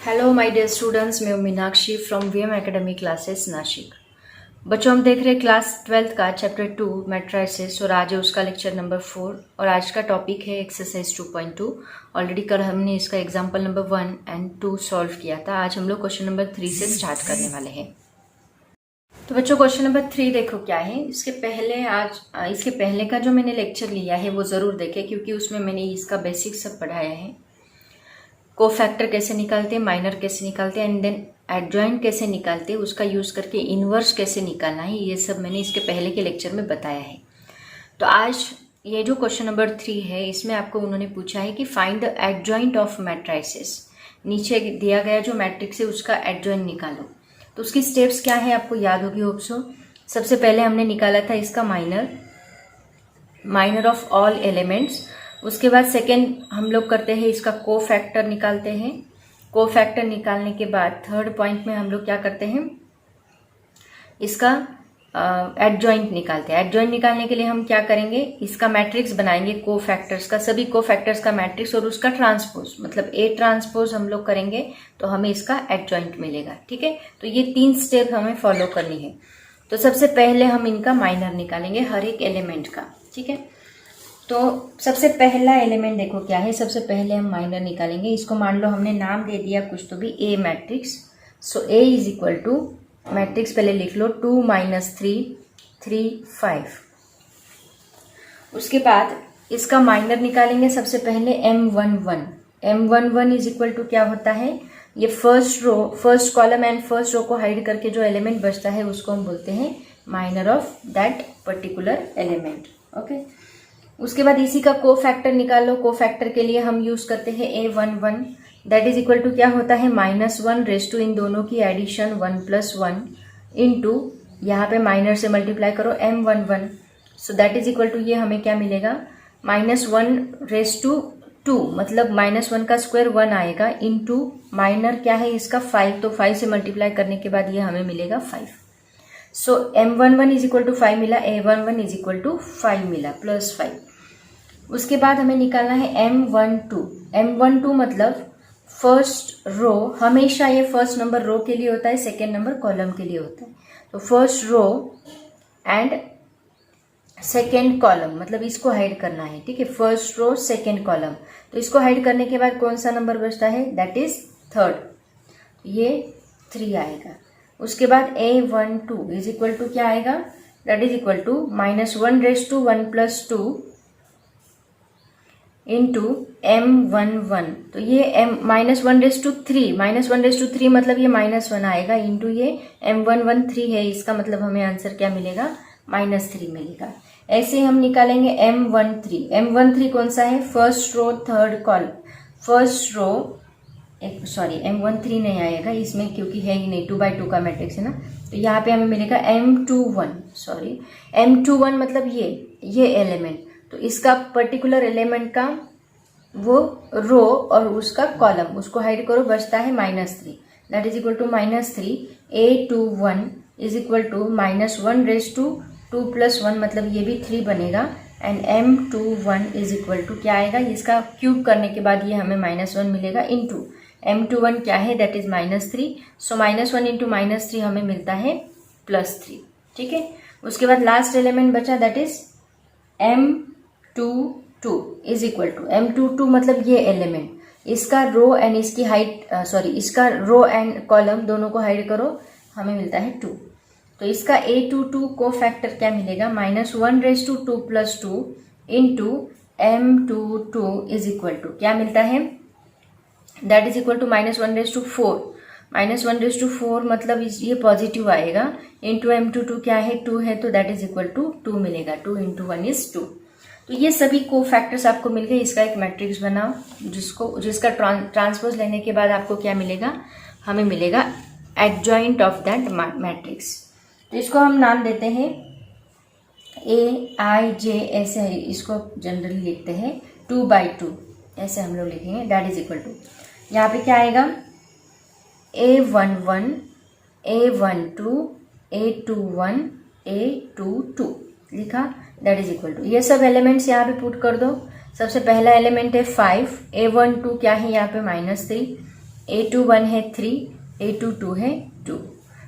Hello my dear students, मैं हूं Meenakshi from VM academy classes Nashik. बच्चों, हम देख रहे हैं क्लास 12 का चैप्टर 2 मैट्रिसेस और आज है उसका लेक्चर नंबर 4 और आज का टॉपिक है एक्सरसाइज 2.2। ऑलरेडी कल हमने इसका एग्जाम्पल नंबर 1 एंड 2 सॉल्व किया था। आज हम लोग क्वेश्चन नंबर 3 से स्टार्ट करने वाले हैं। तो बच्चों, क्वेश्चन नंबर 3 देखो क्या है। इसके पहले का जो मैंने लेक्चर लिया है वो ज़रूर देखें, क्योंकि उसमें मैंने इसका बेसिक सब पढ़ाया है। कोफैक्टर कैसे निकालते हैं, माइनर कैसे निकालते हैं एंड देन एडजॉइंट कैसे निकालते हैं, उसका यूज़ करके इनवर्स कैसे निकालना है, ये सब मैंने इसके पहले के लेक्चर में बताया है। तो आज ये जो क्वेश्चन नंबर 3 है, इसमें आपको उन्होंने पूछा है कि find the adjoint of matrices. नीचे दिया गया जो मैट्रिक्स है उसका एडजॉइंट निकालो। तो उसकी स्टेप्स क्या है आपको याद होगी होप सो। सबसे पहले हमने निकाला था इसका माइनर ऑफ ऑल एलिमेंट्स। उसके बाद सेकेंड हम लोग करते हैं इसका कोफैक्टर निकालते हैं। कोफैक्टर निकालने के बाद थर्ड पॉइंट में हम लोग क्या करते हैं, इसका एडजॉइंट निकालते हैं। एडजॉइंट निकालने के लिए हम क्या करेंगे, इसका मैट्रिक्स बनाएंगे कोफैक्टर्स का, सभी कोफैक्टर्स का मैट्रिक्स और उसका ट्रांसपोज, मतलब ए ट्रांसपोज हम लोग करेंगे तो हमें इसका एडजॉइंट मिलेगा। ठीक है, तो ये 3 स्टेप हमें फॉलो करनी है। तो सबसे पहले हम इनका माइनर निकालेंगे हर एक एलिमेंट का। ठीक है, तो सबसे पहला एलिमेंट देखो क्या है। सबसे पहले हम माइनर निकालेंगे। इसको मान लो हमने नाम दे दिया कुछ तो भी, A matrix. So A is equal to matrix पहले लिख लो 2 - 3 3 5। उसके बाद इसका माइनर निकालेंगे सबसे पहले M11। M11 is equal to क्या होता है, ये first column and first row को हाइड करके जो एलिमेंट बचता है उसको हम बोलते हैं minor of that particular element. Okay, उसके बाद इसी का कोफैक्टर निकालो। कोफैक्टर के लिए हम यूज करते हैं A11, that is equal to क्या होता है -1 रेज टू इन दोनों की एडिशन 1 + 1 इंटू यहाँ पे माइनर से मल्टीप्लाई करो M11। So that is equal to ये हमें क्या मिलेगा, -1 रेज टू 2, मतलब -1 का स्क्वायर 1 आएगा इंटू माइनर क्या है इसका 5, तो 5 से मल्टीप्लाई करने के बाद ये हमें मिलेगा 5। सो M11 इज इक्वल टू 5 मिला, A11 इज इक्वल टू 5 मिला +5। उसके बाद हमें निकालना है M12। M12 मतलब फर्स्ट रो, हमेशा ये फर्स्ट नंबर रो के लिए होता है, सेकेंड नंबर कॉलम के लिए होता है। तो first row and second column, मतलब इसको हाइड करना है। ठीक है, फर्स्ट रो सेकेंड कॉलम, तो इसको हाइड करने के बाद कौन सा नंबर बचता है, दैट इज थर्ड, ये 3 आएगा। उसके बाद A12 इज इक्वल टू क्या आएगा, that is equal to -1 raise to 1 + 2 into M11। तो ये -1 रेज टू 3 मतलब ये -1 आएगा इंटू ये M11 3 है, इसका मतलब हमें आंसर क्या मिलेगा, -3 मिलेगा। ऐसे हम निकालेंगे M13 कौन सा है, first row third column, first row M13 नहीं आएगा इसमें क्योंकि है ही नहीं, 2x2 का मैट्रिक्स है ना। तो यहाँ पे हमें मिलेगा M21 मतलब ये एलिमेंट। तो इसका पर्टिकुलर एलिमेंट का वो रो और उसका कॉलम, उसको हाइड करो, बचता है -3, that is equal to -3। A21 is equal to -1 raise to 2 + 1 मतलब ये भी 3 बनेगा and M21 is equal to क्या आएगा, इसका क्यूब करने के बाद ये हमें -1 मिलेगा इंटू M21 क्या है, दैट इज -3। सो -1 इंटू -3 हमें मिलता है +3। ठीक है, उसके बाद लास्ट एलिमेंट बचा that is M22 is equal to M22 मतलब ये एलिमेंट, इसका रो एंड इसकी इसका रो एंड कॉलम दोनों को हाइड करो, हमें मिलता है 2। तो इसका A22 को फैक्टर क्या मिलेगा, -1 raise to 2 + 2 into M22 is equal to क्या मिलता है, that is equal to -1 raise to 4। -1 raise to 4 मतलब ये पॉजिटिव आएगा इंटू M22 क्या है 2 है, तो दैट इज इक्वल टू 2 मिलेगा। 2 × 1 = 2। तो ये सभी कोफैक्टर्स आपको मिल गए। इसका एक मैट्रिक्स बनाओ जिसका ट्रांसपोज लेने के बाद आपको क्या मिलेगा, हमें मिलेगा एडजॉइंट ऑफ दैट मैट्रिक्स। तो इसको हम नाम देते हैं AIJ, ऐसे इसको जनरली लिखते हैं 2x2, ऐसे हम लोग लिखेंगे, दैट इज इक्वल टू यहाँ पे क्या आएगा A11 A12 A21 A22 लिखा, दैट इज इक्वल टू ये सब एलिमेंट्स यहाँ पे पुट कर दो। सबसे पहला एलिमेंट है 5, A12 क्या है यहाँ पे -3, A2 1 है 3, A2 2 है 2।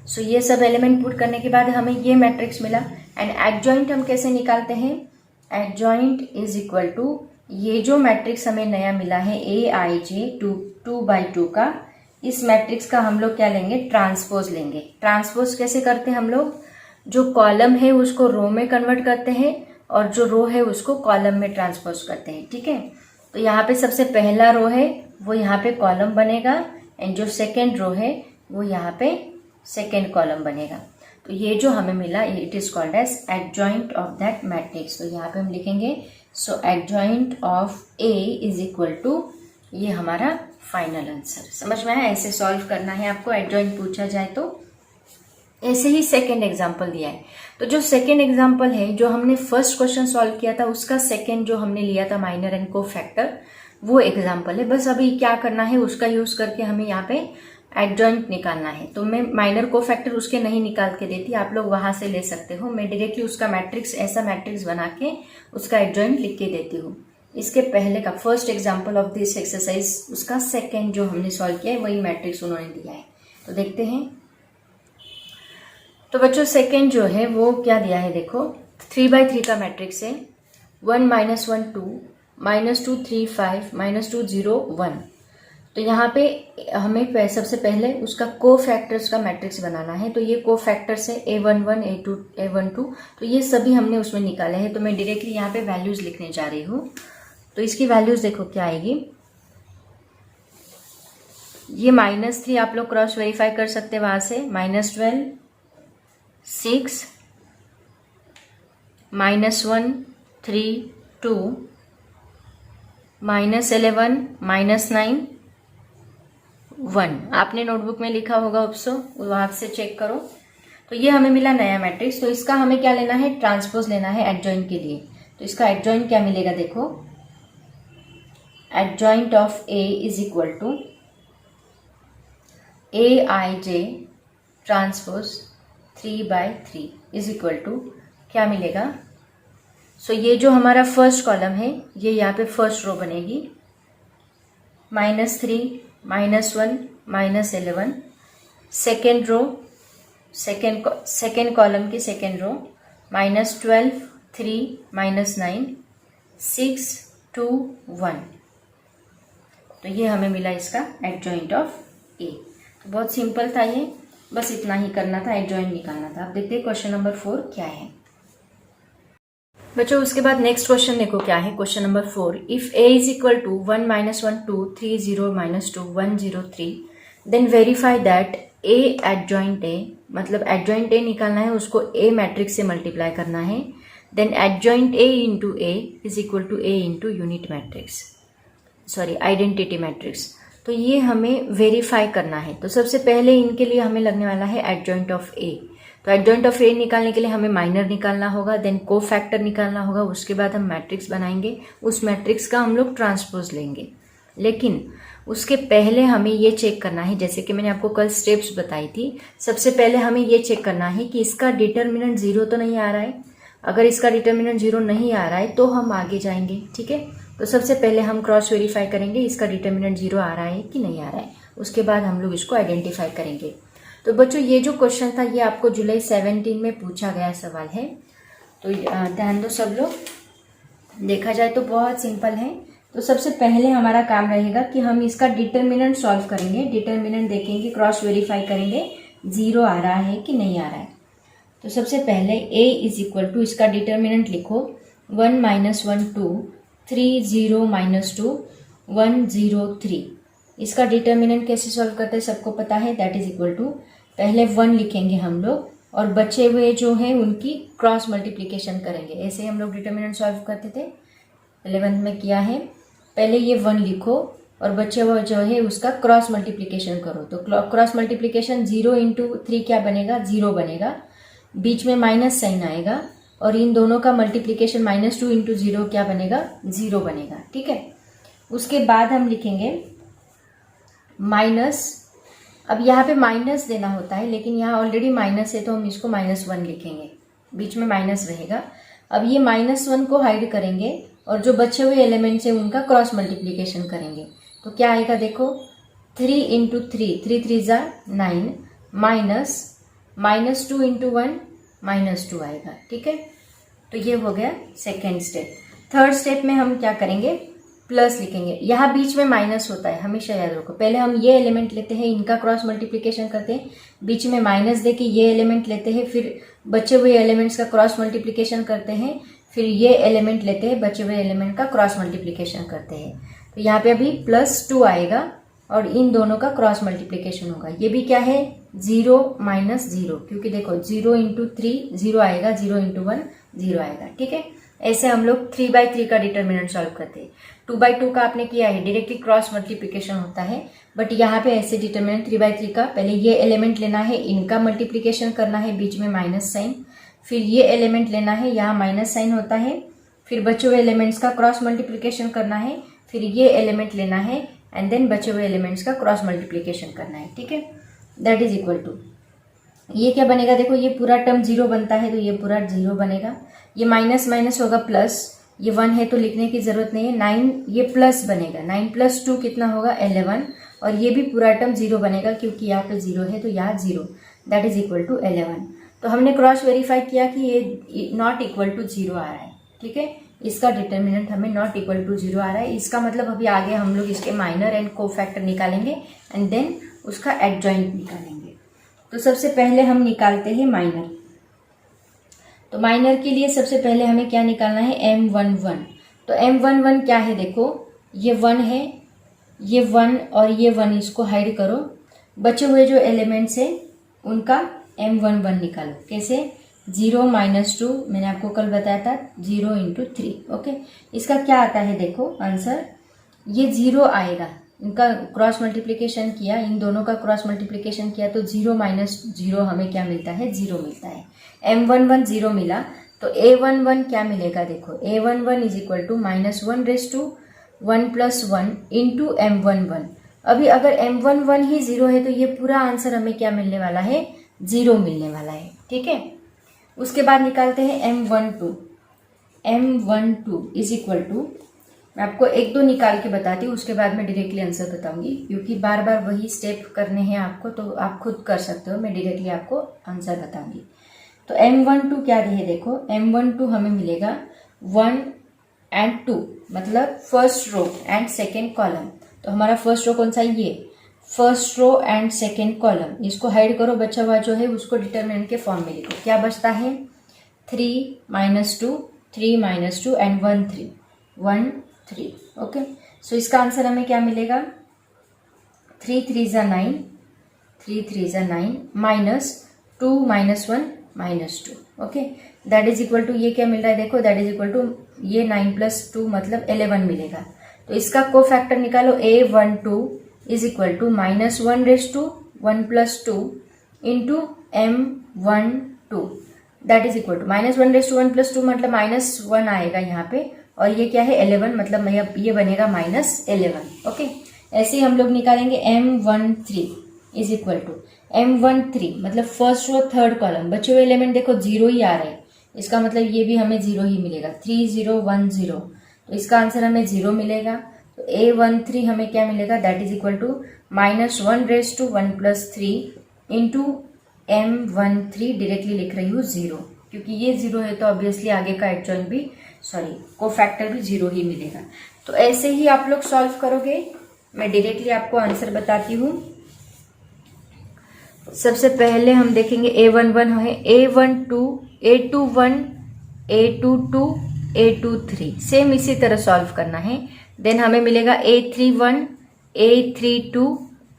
सो ये सब एलिमेंट पुट करने के बाद हमें ये मैट्रिक्स मिला। एंड एडजॉइंट हम कैसे निकालते हैं? एडजॉइंट इज इक्वल टू ये जो मैट्रिक्स हमें नया मिला है AIJ 2/2 का, इस मैट्रिक्स का हम लोग क्या लेंगे? ट्रांसपोज लेंगे। ट्रांसपोज कैसे करते हैं हम लोग? जो कॉलम है उसको रो में कन्वर्ट करते हैं और जो रो है उसको कॉलम में ट्रांसपोज करते हैं। ठीक है, तो यहाँ पे सबसे पहला रो है वो यहाँ पे कॉलम बनेगा एंड जो सेकेंड रो है वो यहाँ पे सेकेंड कॉलम बनेगा। तो ये जो हमें मिला it is called as adjoint of that matrix. तो यहाँ पे हम लिखेंगे so adjoint of A is equal to ये हमारा फाइनल आंसर। समझ में आया? ऐसे सॉल्व करना है आपको, एडजॉइंट पूछा जाए तो। ऐसे ही सेकेंड एग्जाम्पल दिया है। तो जो सेकेंड एग्जाम्पल है, जो हमने फर्स्ट क्वेश्चन सॉल्व किया था उसका सेकेंड जो हमने लिया था माइनर एंड कोफैक्टर, वो एग्जाम्पल है। बस अभी क्या करना है, उसका यूज करके हमें यहाँ पे एडजॉइंट निकालना है। तो मैं माइनर कोफैक्टर उसके नहीं निकाल के देती, आप लोग वहां से ले सकते हो। मैं डायरेक्टली उसका मैट्रिक्स, ऐसा मैट्रिक्स बना के उसका एडजॉइंट लिख के देती हूँ। इसके पहले का first example of this exercise, उसका सेकेंड जो हमने सॉल्व किया है वही मैट्रिक्स उन्होंने दिया है। तो देखते हैं। तो बच्चों सेकेंड जो है वो क्या दिया है, देखो 3/3 का मैट्रिक्स है। 1 -1 2 -2 3 5 -2 0 1। तो यहाँ पे हमें सबसे पहले उसका कोफैक्टर्स का मैट्रिक्स बनाना है। तो ये कोफैक्टर्स है A11 A2 A12, तो ये सभी हमने उसमें निकाले हैं। तो मैं डायरेक्टली यहाँ पे वैल्यूज लिखने जा रही हूँ। तो इसकी वैल्यूज देखो क्या आएगी। ये -3 आप लोग क्रॉस वेरीफाई कर सकते हैं वहां से। -12 6 -1 3 2 -11 -9 1। आपने नोटबुक में लिखा होगा ऑप्शो, वहां से चेक करो। तो ये हमें मिला नया मैट्रिक्स। तो इसका हमें क्या लेना है? ट्रांसपोज लेना है एडजॉइंट के लिए। तो इसका एडजॉइंट क्या मिलेगा, देखो adjoint of A is equal to AIJ transpose 3/3 is equal to क्या मिलेगा? सो ये जो हमारा फर्स्ट कॉलम है ये यहाँ पे फर्स्ट रो बनेगी। -3 -1 -11। सेकेंड रो, सेकेंड कॉलम की सेकेंड रो -12 3 -9 6 2 1। तो ये हमें मिला इसका एडजॉइंट ऑफ A। तो बहुत सिंपल था ये, बस इतना ही करना था, एडजॉइंट निकालना था। अब देखते हैं क्वेश्चन नंबर 4 क्या है। बच्चों उसके बाद नेक्स्ट क्वेश्चन देखो क्या है। Question number 4, if A is equal to 1 -1 2 3 0 -2 1 0 3 then verify that A adjoint A, मतलब एडजॉइंट A निकालना है, उसको A मैट्रिक्स से मल्टीप्लाई करना है। Then adjoint A into A is equal to A into unit matrix, sorry identity matrix. तो ये हमें वेरीफाई करना है। तो सबसे पहले इनके लिए हमें लगने वाला है एडजॉइंट ऑफ A। तो एडजॉइंट ऑफ A निकालने के लिए हमें माइनर निकालना होगा, देन कोफैक्टर निकालना होगा, उसके बाद हम मैट्रिक्स बनाएंगे, उस मैट्रिक्स का हम लोग ट्रांसपोज लेंगे। लेकिन उसके पहले हमें ये चेक करना है, जैसे कि मैंने आपको कल स्टेप्स बताई थी, सबसे पहले हमें ये चेक करना है कि इसका डिटर्मिनेंट 0 तो नहीं आ रहा है। अगर इसका डिटर्मिनेंट 0 नहीं आ रहा है तो हम आगे जाएंगे। ठीक है, तो सबसे पहले हम क्रॉस वेरीफाई करेंगे इसका डिटर्मिनेंट 0 आ रहा है कि नहीं आ रहा है, उसके बाद हम लोग इसको आइडेंटिफाई करेंगे। तो बच्चों ये जो क्वेश्चन था ये आपको जुलाई 17 में पूछा गया सवाल है। तो ध्यान दो सब लोग, देखा जाए तो बहुत सिंपल है। तो सबसे पहले हमारा काम रहेगा कि हम इसका डिटर्मिनेंट सॉल्व करेंगे, डिटर्मिनेंट देखेंगे, क्रॉस वेरीफाई करेंगे 0 आ रहा है कि नहीं आ रहा है। तो सबसे पहले A इज इक्वल टू, इसका डिटर्मिनेंट लिखो 1 -1 2 3 0 -2 1 0 3। इसका डिटर्मिनेंट कैसे सॉल्व करते हैं सबको पता है, दैट इज इक्वल टू पहले 1 लिखेंगे हम लोग और बचे हुए जो हैं उनकी क्रॉस मल्टीप्लिकेशन करेंगे। ऐसे हम लोग डिटर्मिनेंट सॉल्व करते थे, 11th में किया है। पहले ये 1 लिखो और बचे हुए जो है उसका क्रॉस मल्टीप्लिकेशन करो। तो क्रॉस मल्टीप्लिकेशन 0 × 3 क्या बनेगा, 0 बनेगा, बीच में माइनस साइन आएगा और इन दोनों का मल्टीप्लिकेशन -2 × 0 क्या बनेगा, 0 बनेगा। ठीक है, उसके बाद हम लिखेंगे माइनस। अब यहाँ पे माइनस देना होता है लेकिन यहाँ ऑलरेडी माइनस है तो हम इसको -1 लिखेंगे, बीच में माइनस रहेगा। अब ये -1 को हाइड करेंगे और जो बचे हुए एलिमेंट्स हैं उनका क्रॉस मल्टीप्लिकेशन करेंगे। तो क्या आएगा देखो, 3 इंटू 3 ज़ा 9 माइनस 2 इंटू 1 -2 आएगा। ठीक है, तो ये हो गया सेकेंड स्टेप। थर्ड स्टेप में हम क्या करेंगे, प्लस लिखेंगे। यहाँ बीच में माइनस होता है, हमेशा याद रखो। पहले हम ये एलिमेंट लेते हैं, इनका क्रॉस मल्टीप्लिकेशन करते हैं, बीच में माइनस देके ये एलिमेंट लेते हैं, फिर बचे हुए एलिमेंट्स का क्रॉस मल्टीप्लिकेशन करते हैं, फिर ये एलिमेंट लेते हैं, बचे हुए एलिमेंट का क्रॉस मल्टीप्लिकेशन करते हैं। तो यहाँ पे अभी +2 आएगा और इन दोनों का क्रॉस मल्टीप्लिकेशन होगा। ये भी क्या है, 0 - 0, क्योंकि देखो 0 इंटू 3 0 आएगा, 0 इंटू 1 0 आएगा। ठीक है, ऐसे हम लोग 3/3 का डिटर्मिनेंट सॉल्व करते हैं। 2/2 का आपने किया है, डायरेक्टली क्रॉस मल्टीप्लिकेशन होता है, बट यहाँ पे ऐसे डिटर्मिनेंट 3/3 का पहले ये एलिमेंट लेना है, इनका मल्टीप्लिकेशन करना है, बीच में माइनस साइन, फिर ये एलिमेंट लेना है, यहाँ माइनस साइन होता है, फिर बचे हुए एलिमेंट्स का क्रॉस मल्टीप्लिकेशन करना है, फिर ये एलिमेंट लेना है एंड देन बचे हुए एलिमेंट्स का क्रॉस मल्टीप्लिकेशन करना है। ठीक है, दैट इज इक्वल टू, ये क्या बनेगा, देखो ये पूरा टर्म 0 बनता है तो ये पूरा 0 बनेगा, ये माइनस माइनस होगा प्लस, ये 1 है तो लिखने की जरूरत नहीं है, 9 ये प्लस बनेगा, 9 + 2 कितना होगा 11, और ये भी पूरा टर्म 0 बनेगा क्योंकि यहाँ पे 0 है तो यहाँ 0, दैट इज इक्वल टू 11। तो हमने क्रॉस वेरीफाई किया कि ये नॉट इक्वल टू 0 आ रहा है। ठीक है, इसका डिटर्मिनेंट हमें नॉट इक्वल टू 0 आ रहा है। इसका मतलब अभी आगे हम लोग इसके माइनर एंड कोफैक्टर निकालेंगे एंड देन उसका एडजॉइंट निकालेंगे। तो सबसे पहले हम निकालते हैं माइनर। तो माइनर के लिए सबसे पहले हमें क्या निकालना है, M11। तो M11 क्या है, देखो ये 1 है, ये 1 और ये 1, इसको हाइड करो, बचे हुए जो एलिमेंट्स है उनका M11 निकालो। कैसे, 0 - 2, मैंने आपको कल बताया था, 0 इंटू 3। ओके, इसका क्या आता है, देखो आंसर, ये 0 आएगा, इनका क्रॉस मल्टीप्लिकेशन किया, इन दोनों का क्रॉस मल्टीप्लिकेशन किया तो 0 - 0 हमें क्या मिलता है, 0 मिलता है। M11 0 मिला तो A11 क्या मिलेगा, देखो A11 is equal to -1/1 + 1 into M11। अभी अगर M11 ही 0 है तो ये पूरा आंसर हमें क्या मिलने वाला है, 0 मिलने वाला है। ठीक है, उसके बाद निकालते हैं M12। M12 is equal to, मैं आपको 1-2 निकाल के बताती हूँ, उसके बाद मैं डायरेक्टली आंसर बताऊंगी, क्योंकि बार बार वही स्टेप करने हैं आपको, तो आप खुद कर सकते हो, मैं डायरेक्टली आपको आंसर बताऊंगी। तो M12 क्या है, देखो M12 हमें मिलेगा 1 and 2, मतलब first row and second column. तो हमारा फर्स्ट रो कौन सा है, ये first row and second column, इसको हाइड करो, बचा हुआ जो है उसको डिटर्मिनेंट के फॉर्म में लिखो। क्या बचता है, 3 - 2, 3 - 2 एंड 1 3, 1 3। ओके, सो इसका आंसर हमें क्या मिलेगा, 3 3 ज़ा 9, 3 3 ज़ा 9 -2 - 1 -2। Okay, that is equal to, ये क्या मिल रहा है, देखो दैट इज इक्वल टू, ये 9 + 2 मतलब 11 मिलेगा। तो इसका कोफैक्टर निकालो, A12 is equal to -1/1 + 2 into M12, that is equal to -1/1 + 2 मतलब -1 आएगा यहाँ पे, और ये क्या है 11, मतलब ये बनेगा -11। ओके, ऐसे ही हम लोग निकालेंगे M13 is equal to M13 मतलब फर्स्ट रो थर्ड कॉलम, बचे हुए एलिमेंट देखो 0 ही आ रहे हैं, इसका मतलब ये भी हमें 0 ही मिलेगा, 3 0 1 0, तो इसका आंसर हमें 0 मिलेगा। तो A13 हमें क्या मिलेगा, that is equal to -1/1 + 3 into M13, directly लिख रही हूँ 0, क्योंकि ये 0 है तो ऑब्वियसली आगे का एडजॉइंट भी, सॉरी कोफैक्टर भी 0 ही मिलेगा। तो ऐसे ही आप लोग सॉल्व करोगे, मैं डायरेक्टली आपको आंसर बताती हूँ। सबसे पहले हम देखेंगे A11 है, A12, A21, A22, A23, same इसी तरह सॉल्व करना है। देन हमें मिलेगा A31, A32,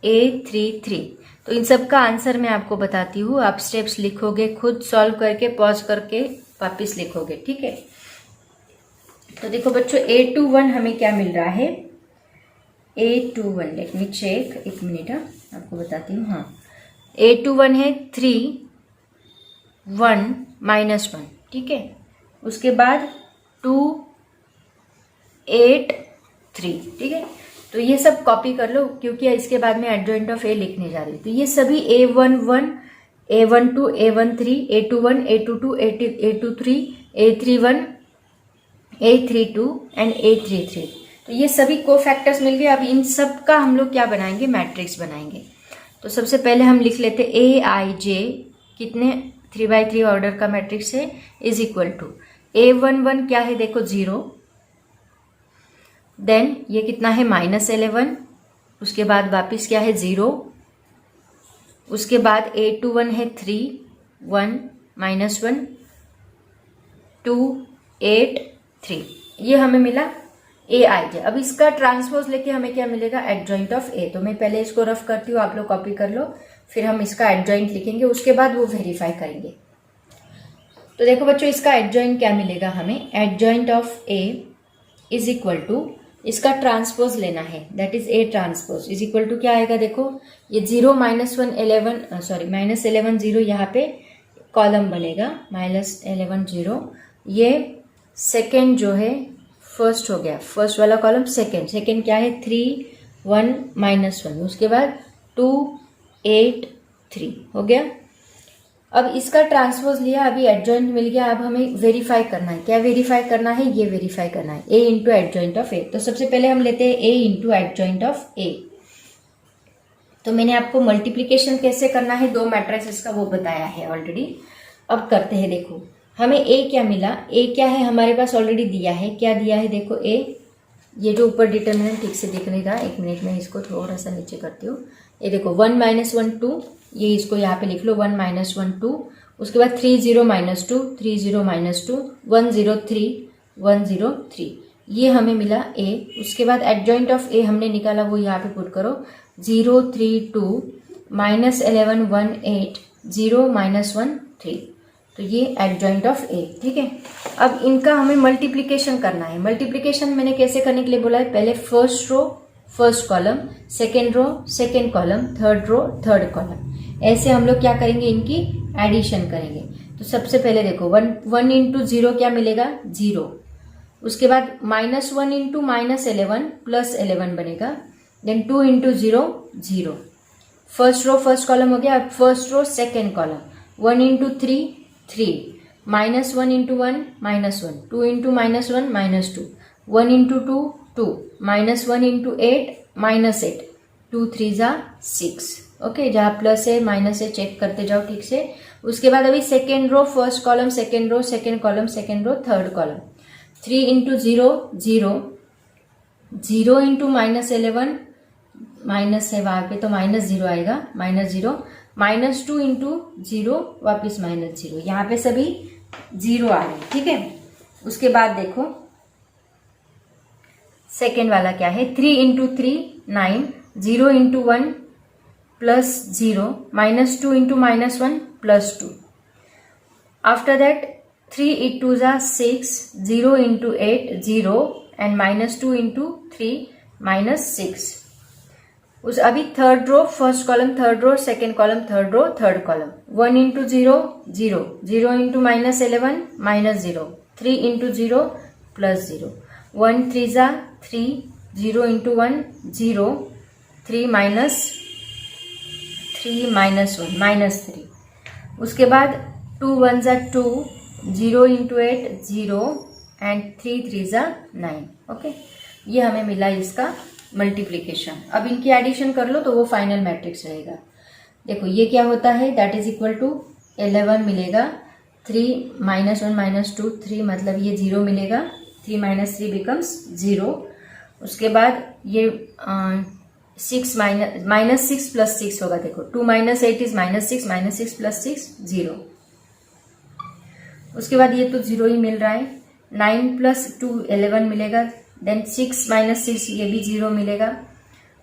A33। तो इन सब का आंसर मैं आपको बताती हूँ, आप स्टेप्स लिखोगे, खुद सॉल्व करके पॉज करके वापिस लिखोगे। ठीक है, तो देखो बच्चों A21 हमें क्या मिल रहा है, A21 लेट मी चेक, एक मिनट आपको बताती हूँ। हाँ, A21 है 3 1 -1, ठीक है, उसके बाद 2 8 3, ठीक है। तो ये सब कॉपी कर लो, क्योंकि इसके बाद में एडजॉइंट ऑफ ए लिखने जा रही हूँ। तो ये सभी A11, A12, A13, A21, A22, A23, A31, A32 and A33, तो ये सभी कोफैक्टर्स मिल गए। अब इन सब का हम लोग क्या बनाएंगे, मैट्रिक्स बनाएंगे। तो सबसे पहले हम लिख लेते ए आई जे, कितने 3x3 ऑर्डर का मैट्रिक्स है, इज इक्वल टू A11 क्या है देखो 0, देन ये कितना है -11, उसके बाद वापिस क्या है 0, उसके बाद A21 है 3, 1 -1 2 8 3, ये हमें मिला ए आई जे। अब इसका ट्रांसपोज लेके हमें क्या मिलेगा, एडजॉइंट ऑफ ए। तो मैं पहले इसको रफ करती हूँ, आप लोग कॉपी कर लो, फिर हम इसका एडजॉइंट लिखेंगे, उसके बाद वो वेरीफाई करेंगे। तो देखो बच्चों, इसका एडजॉइंट क्या मिलेगा हमें, adjoint of A is equal to, इसका ट्रांसपोज लेना है, that is A transpose is equal to क्या आएगा देखो, ये 0 -1 11 सॉरी -11 0 यहाँ पे कॉलम बनेगा, -11 0, ये सेकेंड जो है फर्स्ट हो गया, फर्स्ट वाला कॉलम सेकेंड क्या है 3 1 -1, उसके बाद 2 8 3 हो गया। अब इसका ट्रांसपोज लिया, अभी एडजॉइंट मिल गया, अब हमें वेरीफाई करना है, क्या वेरीफाई करना है, ये वेरीफाई करना है, ए इंटू एडजॉइंट ऑफ ए। तो सबसे पहले हम लेते हैं ए इंटू एडजॉइंट ऑफ ए। तो मैंने आपको मल्टीप्लीकेशन कैसे करना है 2 मैट्रिसेस का वो बताया है ऑलरेडी। अब करते हैं, देखो हमें ए क्या मिला, ए क्या है हमारे पास ऑलरेडी दिया है, क्या दिया है देखो ए, ये जो ऊपर डिटर्मिनेंट ठीक से दिख नहीं रहा, 1 मिनट में इसको थोड़ा सा नीचे करती हूँ। ये देखो 1 -1 2, ये इसको यहाँ पे लिख लो 1 -1 2, उसके बाद 3 0 -2 3 0 -2 1 0 3 1 0 3, ये हमें मिला ए। उसके बाद एडजॉइंट ऑफ ए हमने निकाला, वो यहाँ पे पुट करो 0 3 2 -11 1 8 0 -1 3, तो ये एडजॉइंट ऑफ ए, ठीक है। अब इनका हमें मल्टीप्लिकेशन करना है। मल्टीप्लिकेशन मैंने कैसे करने के लिए बोला है, पहले first row first column, second row second column, third row third column, ऐसे हम लोग क्या करेंगे, इनकी एडिशन करेंगे। तो सबसे पहले देखो 1 इंटू 0 क्या मिलेगा 0, उसके बाद -1 इंटू -11 +11 बनेगा, then 2 into 0 0, first row first column हो गया। अब first row second column 1 into 3 3, -1 into 1 -1, 2 into -1 -2, 1 into 2 2, -1 into 8 -8, 2 3 जा 6, ओके। जहाँ प्लस है माइनस है चेक करते जाओ ठीक से। उसके बाद अभी second row first column, second row second column, second row third column, 3 into 0 0, 0 into -11, minus है वहां पे तो -0 आएगा, -0, -2 इंटू 0 वापिस -0, यहाँ पे सभी 0 आ रहे, ठीक है। उसके बाद देखो सेकेंड वाला क्या है, 3 into 3 9, 0 into 1 +0, -2 into -1 +2, after that 3 into 6, 0 into 8 0, and -2 into 3 -6। उस अभी third row first column, third row second column, third row third column, 1 into 0 0, 0 into -11 -0, 3 into 0 +0, 1 3 जा 3, 0 इंटू 1 0, 3 -1 -3, उसके बाद 2 1 जा 2, 0 इंटू 8 0, एंड 3 3 जा 9, ओके। ये हमें मिला इसका मल्टीप्लीकेशन। अब इनकी एडिशन कर लो तो वो फाइनल मैट्रिक्स रहेगा। देखो ये क्या होता है, दैट इज इक्वल टू 11 मिलेगा, 3 -1 -2 3, मतलब ये 0 मिलेगा, 3 - 3 बिकम्स 0। उसके बाद ये 6 + 6 होगा, देखो 2 - 8 इज -6, -6 + 6 0। उसके बाद ये तो 0 ही मिल रहा है, 9 + 2 11 मिलेगा, देन 6 - 6 ये भी 0 मिलेगा,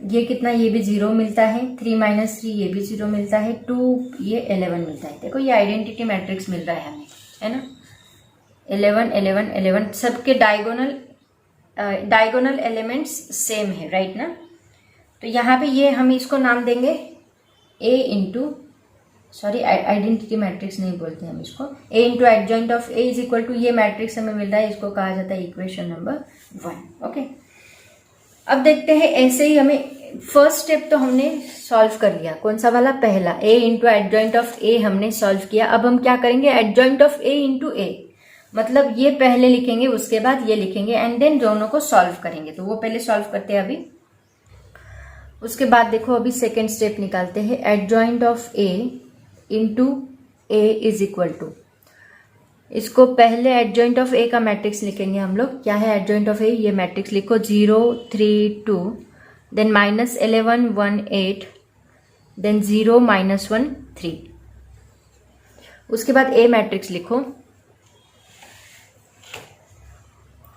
ये कितना, ये भी 0 मिलता है, 3 - 3 ये भी 0 मिलता है, 2 ये 11 मिलता है। देखो ये आइडेंटिटी मैट्रिक्स मिल रहा है हमें, है ना, 11 11 11, सबके डायगोनल एलिमेंट्स सेम है, राइट ना। तो यहाँ पे ये हम इसको नाम देंगे A into, sorry identity matrix नहीं बोलते हम इसको, A into adjoint of A is equal to, ये मैट्रिक्स हमें मिल रहा है, इसको कहा जाता है इक्वेशन नंबर 1, ओके। अब देखते हैं, ऐसे ही हमें फर्स्ट स्टेप तो हमने सॉल्व कर लिया, कौन सा वाला, पहला, ए इंटू एडजॉइंट ऑफ ए हमने सॉल्व किया। अब हम क्या करेंगे, एडजॉइंट ऑफ ए इंटू ए, मतलब ये पहले लिखेंगे, उसके बाद ये लिखेंगे, एंड देन दोनों को सॉल्व करेंगे। तो वो पहले सॉल्व करते हैं अभी। उसके बाद देखो अभी सेकेंड स्टेप निकालते हैं। Adjoint of A into A is equal to, इसको पहले एडजॉइंट ऑफ ए का मैट्रिक्स लिखेंगे हम लोग। क्या है एडजॉइंट ऑफ ए? ये मैट्रिक्स लिखो 0 3 2, देन -11 1 8, देन 0 -1 3। उसके बाद ए मैट्रिक्स लिखो।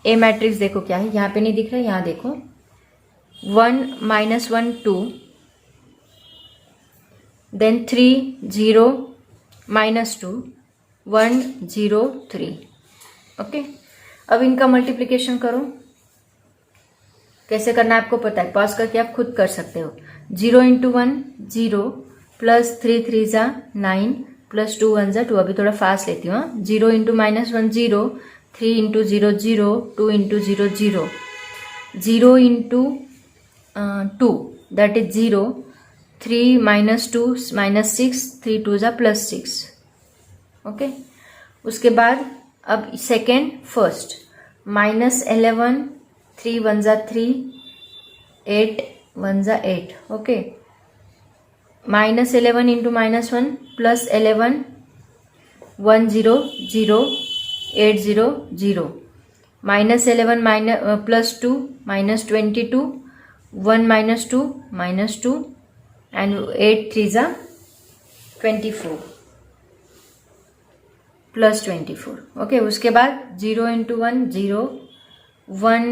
ए मैट्रिक्स देखो क्या है, यहाँ पे नहीं दिख रहा है, यहाँ देखो 1 -1 2, देन 3 0 -2 1 0 3। ओके, अब इनका मल्टीप्लिकेशन करो। कैसे करना है आपको पता है, पॉज करके आप खुद कर सकते हो। 0 × 1 0, प्लस 3 3 ज़ा 9, प्लस 2 1 ज़ा 2। अभी थोड़ा फास्ट लेती हूँ। 0 × -1 0, 3 × 0 0, 2 × 0 0, 0 × 2 दैट इज 0, 3 -2 -6, 3 2 ज़ा +6। ओके, उसके बाद अब सेकेंड फर्स्ट, -11 3 1 ज़ा 3, 8 1 ज़ा 8। ओके, -11 × -1 प्लस 11 1 0 0 8 0 0, -11 प्लस 2 -22 1 -2 -2, एंड 8 3 ज़ा 24 प्लस 24। ओके, उसके बाद 0 × 1 0, 1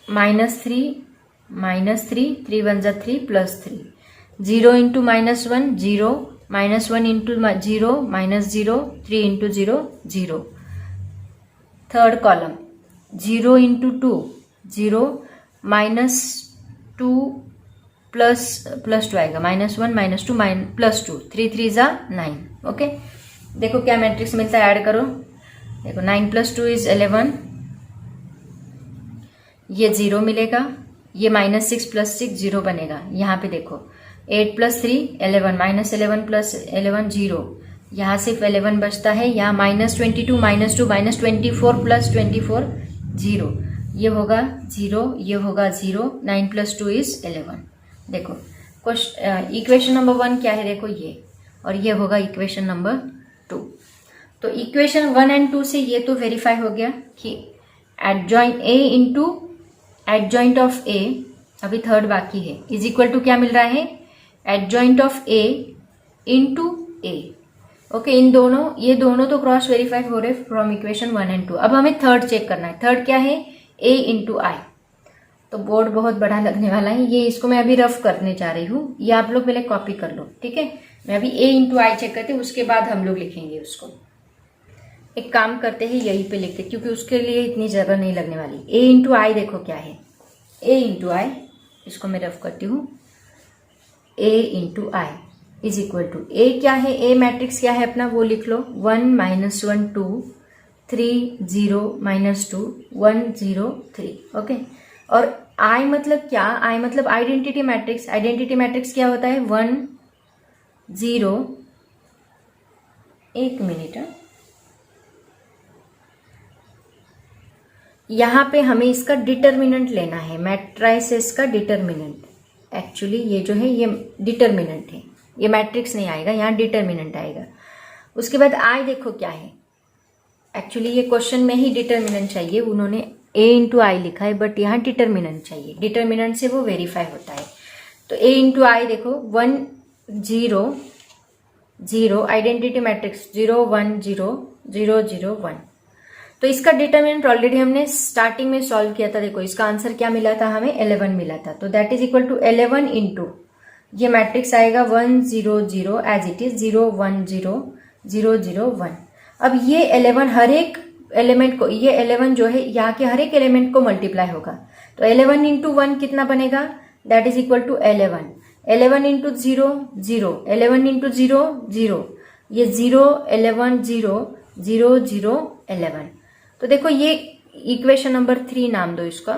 -3 -3, 3 1 ज़ा 3 +3, 0 × -1 0, -1 × 0 -0, 3 × 0 0। थर्ड कॉलम 0 × 2 0, -2 प्लस 2 आएगा, -1 -2 +2, 3 3 ज़ा 9। ओके, देखो क्या मैट्रिक्स मिलता है, ऐड करो। देखो 9 + 2 इज 11, ये 0 मिलेगा, ये -6 + 6 0 बनेगा। यहाँ पे देखो 8 + 3 11, -11 + 11 0, यहाँ सिर्फ 11 बचता है। यहाँ -22 -2 -24 + 24 0, ये होगा 0, ये होगा 0, 9 + 2 इज 11। देखो इक्वेशन नंबर 1 क्या है, देखो ये, और ये होगा इक्वेशन नंबर 2। तो इक्वेशन 1 और 2 से ये तो वेरीफाई हो गया कि adjoint A into adjoint of A, अभी थर्ड बाकी है, इज इक्वल टू क्या मिल रहा है, adjoint of A into A. Okay, इन दोनों, ये दोनों तो क्रॉस वेरीफाई हो रहे फ्रॉम इक्वेशन 1 और 2। अब हमें थर्ड चेक करना है। थर्ड क्या है, ए इंटू आई। तो बोर्ड बहुत बड़ा लगने वाला है, ये इसको मैं अभी रफ करने जा रही हूँ, ये आप लोग पहले कॉपी कर लो, ठीक है। मैं अभी ए इंटू आई चेक करते, उसके बाद हम लोग लिखेंगे उसको। एक काम करते हैं, यहीं पे लिखते, क्योंकि उसके लिए इतनी जगह नहीं लगने वाली। ए इंटू आई देखो क्या है, ए इंटू आई, इसको मैं रफ करती हूँ। A into I is equal to, A क्या है, ए मैट्रिक्स क्या है अपना, वो लिख लो। 1 -1 2, 3 0 -2 1 0 3। ओके, और आई मतलब क्या, आई मतलब आइडेंटिटी मैट्रिक्स। आइडेंटिटी मैट्रिक्स क्या होता है, 1 0, एक मिनट, यहाँ पे हमें इसका डिटर्मिनेंट लेना है, मैट्राइसेस का डिटर्मिनेंट। एक्चुअली ये जो है ये डिटर्मिनेंट है, ये मैट्रिक्स नहीं आएगा, यहाँ डिटर्मिनेंट आएगा। उसके बाद आई देखो क्या है, एक्चुअली ये क्वेश्चन में ही डिटर्मिनेंट चाहिए, उन्होंने ए इंटू आई लिखा है, बट यहाँ डिटर्मिनेंट चाहिए, डिटर्मिनेंट से वो वेरीफाई होता है। तो ए इंटू आई देखो 1 0 0, आइडेंटिटी मैट्रिक्स 0 1 0 0 0 1। तो इसका डिटर्मिनेंट ऑलरेडी हमने स्टार्टिंग में सॉल्व किया था। देखो इसका आंसर क्या मिला था, हमें 11 मिला था। तो that is equal to 11 into, ये मैट्रिक्स आएगा 1 0 0 एज इट इज, 0 1 0 0 0 1। अब ये 11 हर एक एलिमेंट को, ये 11 जो है यहाँ के हर एक एलिमेंट को मल्टीप्लाई होगा। तो 11 इंटू 1 कितना बनेगा, that is equal to 11। 11 into 0 0, 11 into 0 0, ये 0 11 0 0 0 11। तो देखो ये इक्वेशन नंबर 3 नाम दो इसका।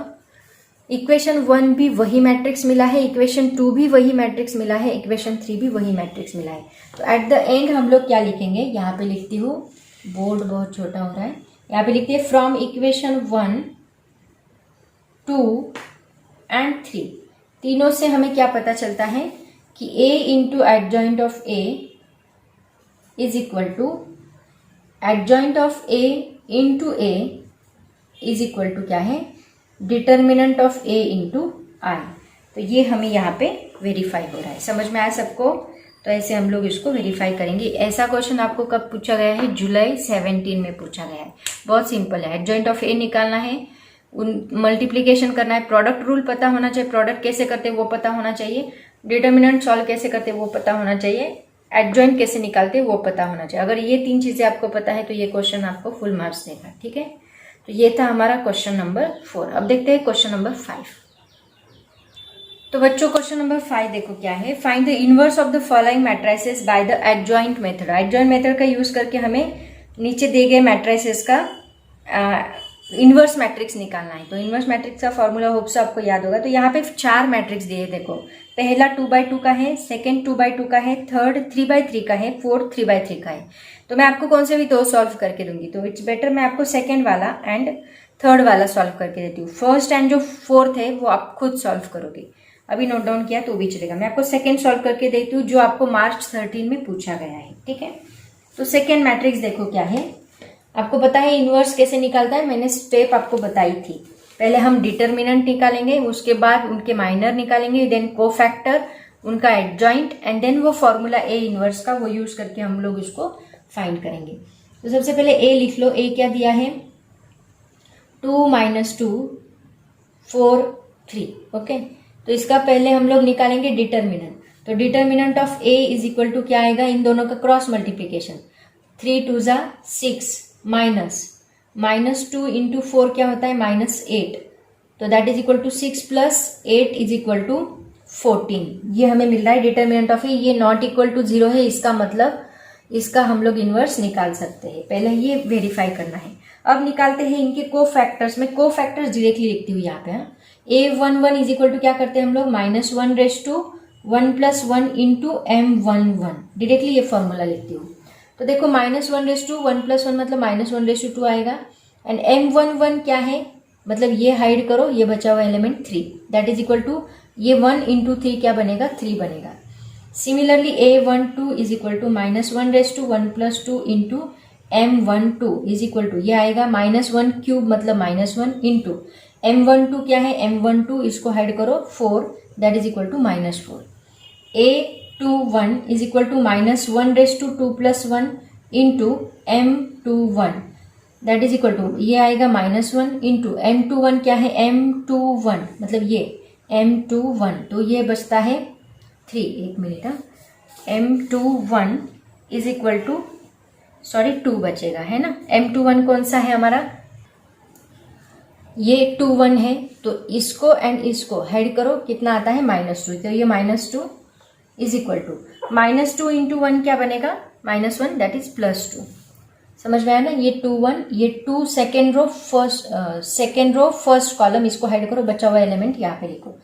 इक्वेशन 1 भी वही मैट्रिक्स मिला है, इक्वेशन 2 भी वही मैट्रिक्स मिला है, इक्वेशन 3 भी वही मैट्रिक्स मिला है। तो एट द एंड हम लोग क्या लिखेंगे, यहाँ पे लिखती हूँ, बोर्ड बहुत छोटा हो रहा है, यहाँ पे लिखते हैं फ्रॉम इक्वेशन 1, 2 एंड 3, तीनों से हमें क्या पता चलता है कि a into adjoint of a is equal to adjoint of a into a is equal to क्या है, determinant of a into I. तो ये हमें यहाँ पे वेरीफाई हो रहा है। समझ में आया सबको? तो ऐसे हम लोग इसको वेरीफाई करेंगे। ऐसा क्वेश्चन आपको कब पूछा गया है? जुलाई 17 में पूछा गया है। बहुत सिंपल है। एडजॉइंट ऑफ ए निकालना है, मल्टीप्लीकेशन करना है, प्रोडक्ट रूल पता होना चाहिए, प्रोडक्ट कैसे करते हैं वो पता होना चाहिए, डिटर्मिनेंट सॉल्व कैसे करते हैं वो पता होना चाहिए, एडजॉइंट कैसे निकालते हैं वो पता होना चाहिए। अगर ये 3 चीजें आपको पता है तो ये क्वेश्चन आपको फुल मार्क्स देगा। ठीक है, तो ये था हमारा क्वेश्चन नंबर 4। अब देखते हैं क्वेश्चन नंबर 5। तो बच्चों क्वेश्चन नंबर 5 देखो क्या है। Find the inverse of the following matrices by the adjoint method. Adjoint method का यूज करके हमें नीचे दिए गए मैट्रिसेस का इनवर्स मैट्रिक्स निकालना है। तो इनवर्स मैट्रिक्स का फॉर्मूला होप से आपको याद होगा। तो यहाँ पे 4 मैट्रिक्स दिए, देखो पहला 2/2 का है, सेकेंड 2/2 का है, थर्ड 3/3 का है, फोर्थ 3/3 का है। तो मैं आपको कौन से भी 2 सॉल्व करके दूंगी, तो इट्स बेटर मैं आपको सेकेंड वाला एंड थर्ड वाला सॉल्व करके देती हूँ। फर्स्ट एंड जो फोर्थ है वो आप खुद सॉल्व करोगे। अभी नोट डाउन किया तो भी चलेगा। मैं आपको सेकेंड सॉल्व करके देती हूँ जो आपको मार्च 13 में पूछा गया है। ठीक है, तो सेकेंड मैट्रिक्स देखो क्या है। आपको पता है इनवर्स कैसे निकालता है, मैंने स्टेप आपको बताई थी। पहले हम डिटर्मिनेंट निकालेंगे, उसके बाद उनके माइनर निकालेंगे, देन कोफैक्टर, उनका एडजॉइंट, एंड देन वो फॉर्मूला ए इनवर्स का वो यूज करके हम लोग इसको फाइंड करेंगे। तो सबसे पहले ए लिख लो। ए क्या दिया है? 2 - 2 4 3। ओके, तो इसका पहले हम लोग निकालेंगे डिटर्मिनेंट। तो determinant of A is equal to क्या आएगा, इन दोनों का क्रॉस मल्टीप्लीकेशन, 3 2 6 -2 इंटू 4 क्या होता है, -8। तो that is equal to 6 + 8 is equal to 14। ये हमें मिल रहा है डिटर्मिनेंट ऑफ ए। ये नॉट इक्वल टू 0 है, इसका मतलब इसका हम लोग इनवर्स निकाल सकते हैं। पहले ये वेरीफाई करना है। अब निकालते हैं इनके कोफैक्टर्स। में कोफैक्टर्स डायरेक्टली लिखती हूँ यहाँ पे। A11 इज इक्वल टू क्या करते हैं हम लोग, -1 + 1 + 1 इंटू M11। डायरेक्टली ये फॉर्मूला लिखती हूँ। तो देखो -1 + 1 + 1 मतलब -1/2 आएगा। एंड M11 क्या है, मतलब ये हाइड करो, ये बचा हुआ element 3, that is equal to ये 1 × 3 क्या बनेगा, 3 बनेगा। Similarly A12 is equal to -1 + 1 + 2 into M12 is equal to ये आएगा -1³ मतलब -1 इंटू M12 क्या है, M12 इसको हाइड करो 4, that is equal to -4। A21 is equal to -1/2 + 1 into M21 that is equal to ये आएगा -1 इंटू M21 क्या है, M21 मतलब ये M21, तो ये बचता है 3। एक minute, M21 is equal to 2 बचेगा, है ना। M21 कौन सा है हमारा, ये 21 है। तो इसको एंड इसको हेड करो, कितना आता है -2। तो ये -2 इज इक्वल टू -2 इंटू 1 क्या बनेगा, -1 दैट इज +2। समझ में आया ना। ये 2 1, ये 2 सेकेंड रो फर्स्ट कॉलम, इसको हेड करो, बचा हुआ एलिमेंट यहाँ पे लिखो।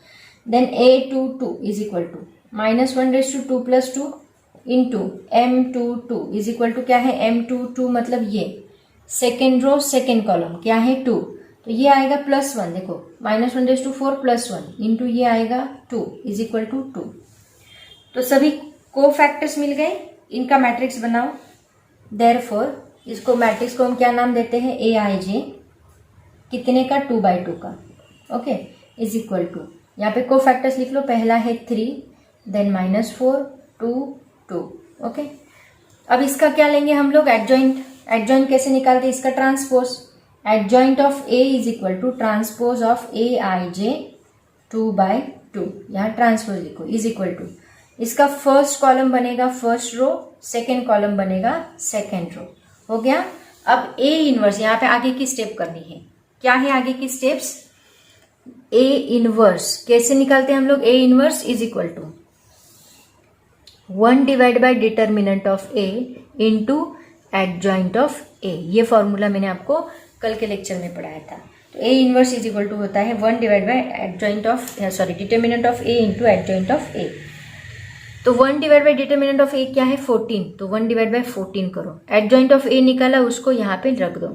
Then A22 is equal to -1/2 + 2 into M22 is equal to क्या है, M22 मतलब ये सेकेंड रो सेकेंड कॉलम क्या है 2, तो ये आएगा +1। देखो -1/4 + 1 इंटू ये आएगा 2 इज इक्वल टू 2। तो सभी कोफैक्टर्स मिल गए, इनका मैट्रिक्स बनाओ। देयरफॉर इसको मैट्रिक्स को हम क्या नाम देते हैं, AIJ, कितने का, 2/2 का। ओके, इज इक्वल टू यहाँ पे कोफैक्टर्स लिख लो। पहला है 3, देन -4 2 2। ओके, अब इसका क्या लेंगे हम लोग, एडजॉइंट कैसे निकालते हैं, इसका transpose. Adjoint of A is equal to transpose of AIJ 2/2। यहाँ ट्रांसपोज लिखो, इज इक्वल टू इसका फर्स्ट कॉलम बनेगा फर्स्ट रो, सेकेंड कॉलम बनेगा सेकेंड रो। हो गया। अब A इनवर्स, यहाँ पे आगे की स्टेप करनी है। क्या है आगे की स्टेप्स, A इनवर्स कैसे निकालते हैं हम लोग, A inverse is equal to 1 / determinant of A into adjoint of A। ये फॉर्मूला मैंने आपको कल के लेक्चर में पढ़ाया था। तो A inverse is equal to होता है 1 / determinant of A into adjoint of A। तो 1 / डिटर्मिनेंट ऑफ A क्या है, 14, तो 1 / 14 करो। एडजॉइंट ऑफ A निकाला, उसको यहाँ पे रख दो।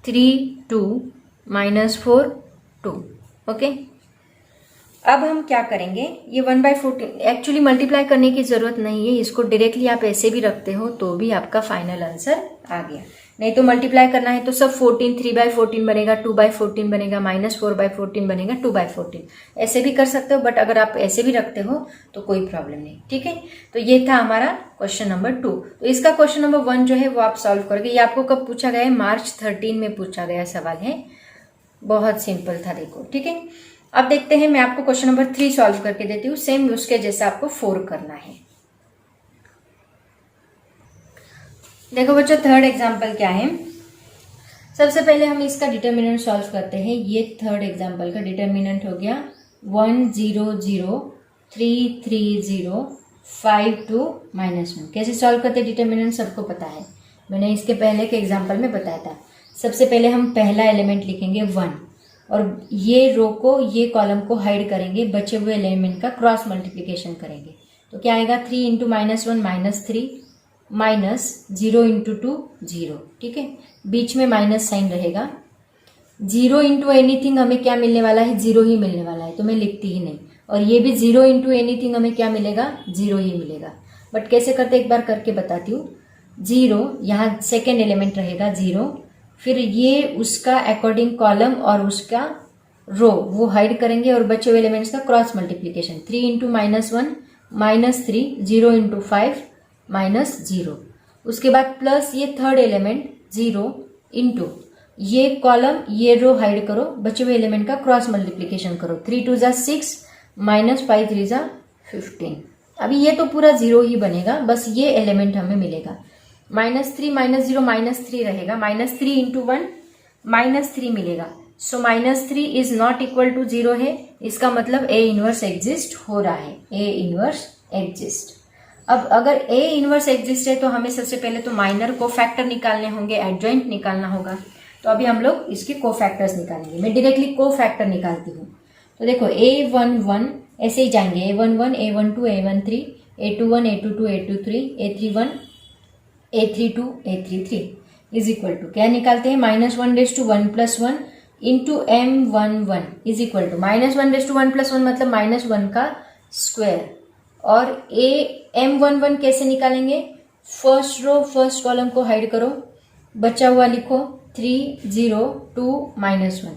3 2 -4 2। ओके, अब हम क्या करेंगे, ये 1/14 एक्चुअली मल्टीप्लाई करने की जरूरत नहीं है, इसको डायरेक्टली आप ऐसे भी रखते हो तो भी आपका फाइनल आंसर आ गया। नहीं तो मल्टीप्लाई करना है तो सब 14 3/14 बनेगा, 2/14 बनेगा, -4/14 बनेगा, 2/14 ऐसे भी कर सकते हो, बट अगर आप ऐसे भी रखते हो तो कोई प्रॉब्लम नहीं। ठीक है, तो ये था हमारा क्वेश्चन नंबर 2। तो इसका क्वेश्चन नंबर 1 जो है वो आप सॉल्व करोगे। ये आपको कब पूछा गया है, मार्च 13 में पूछा गया सवाल है, बहुत सिंपल था देखो। ठीक है, अब देखते हैं, मैं आपको क्वेश्चन नंबर 3 सॉल्व करके देती हूँ, सेम उसके जैसा आपको 4 करना है। देखो बच्चों, थर्ड एग्जाम्पल क्या है, सबसे पहले हम इसका डिटर्मिनेंट सॉल्व करते हैं। ये थर्ड एग्जाम्पल का डिटर्मिनेंट हो गया 1 0 0 3 3 0 5 2 -1। कैसे सॉल्व करते हैं डिटर्मिनेंट सबको पता है, मैंने इसके पहले के एग्जाम्पल में बताया था। सबसे पहले हम पहला एलिमेंट लिखेंगे 1 और ये रो को, ये कॉलम को हाइड करेंगे, बचे हुए एलिमेंट का क्रॉस मल्टीप्लिकेशन करेंगे। तो क्या आएगा, 3 × -1 -3 -0 × 2 0। ठीक है, बीच में माइनस साइन रहेगा। 0 × एनीथिंग हमें क्या मिलने वाला है, 0 ही मिलने वाला है, तो मैं लिखती ही नहीं। और ये भी 0 × एनीथिंग हमें क्या मिलेगा, 0 ही मिलेगा। बट कैसे करते एक बार करके बताती हूँ। 0 यहाँ सेकेंड एलिमेंट रहेगा 0, फिर ये उसका अकॉर्डिंग कॉलम और उसका रो वो हाइड करेंगे और बचे हुए एलिमेंट्स का क्रॉस मल्टीप्लिकेशन। 3 × -1 -3 0 × 5 -0। उसके बाद प्लस ये थर्ड एलिमेंट 0 इंटू ये कॉलम ये रो हाइड करो, बचे हुए एलिमेंट का क्रॉस मल्टीप्लिकेशन करो। 3 2 6 -5 3 15। अभी ये तो पूरा 0 ही बनेगा, बस ये एलिमेंट हमें मिलेगा। -3 -0 -3 रहेगा, -3 × 1 -3 मिलेगा। सो -3 इज नॉट इक्वल टू 0 है, इसका मतलब A इनवर्स एग्जिस्ट हो रहा है, A इनवर्स एग्जिस्ट। अब अगर A इनवर्स एग्जिस्ट है तो हमें सबसे पहले तो माइनर कोफैक्टर निकालने होंगे, एडजॉइंट निकालना होगा। तो अभी हम लोग इसके कोफैक्टर्स निकालेंगे। मैं डायरेक्टली कोफैक्टर निकालती हूँ। तो देखो A11 ऐसे ही जाएंगे, A11 A12 A13 A21 A22 A23 A31 A32 A33 is equal to क्या निकालते हैं, -1/1 + 1 into M11 is equal to -1/1 + 1 मतलब -1 का स्क्वायर। और M11 कैसे निकालेंगे, फर्स्ट रो फर्स्ट कॉलम को हाइड करो, बचा हुआ लिखो 3 0 2 -1।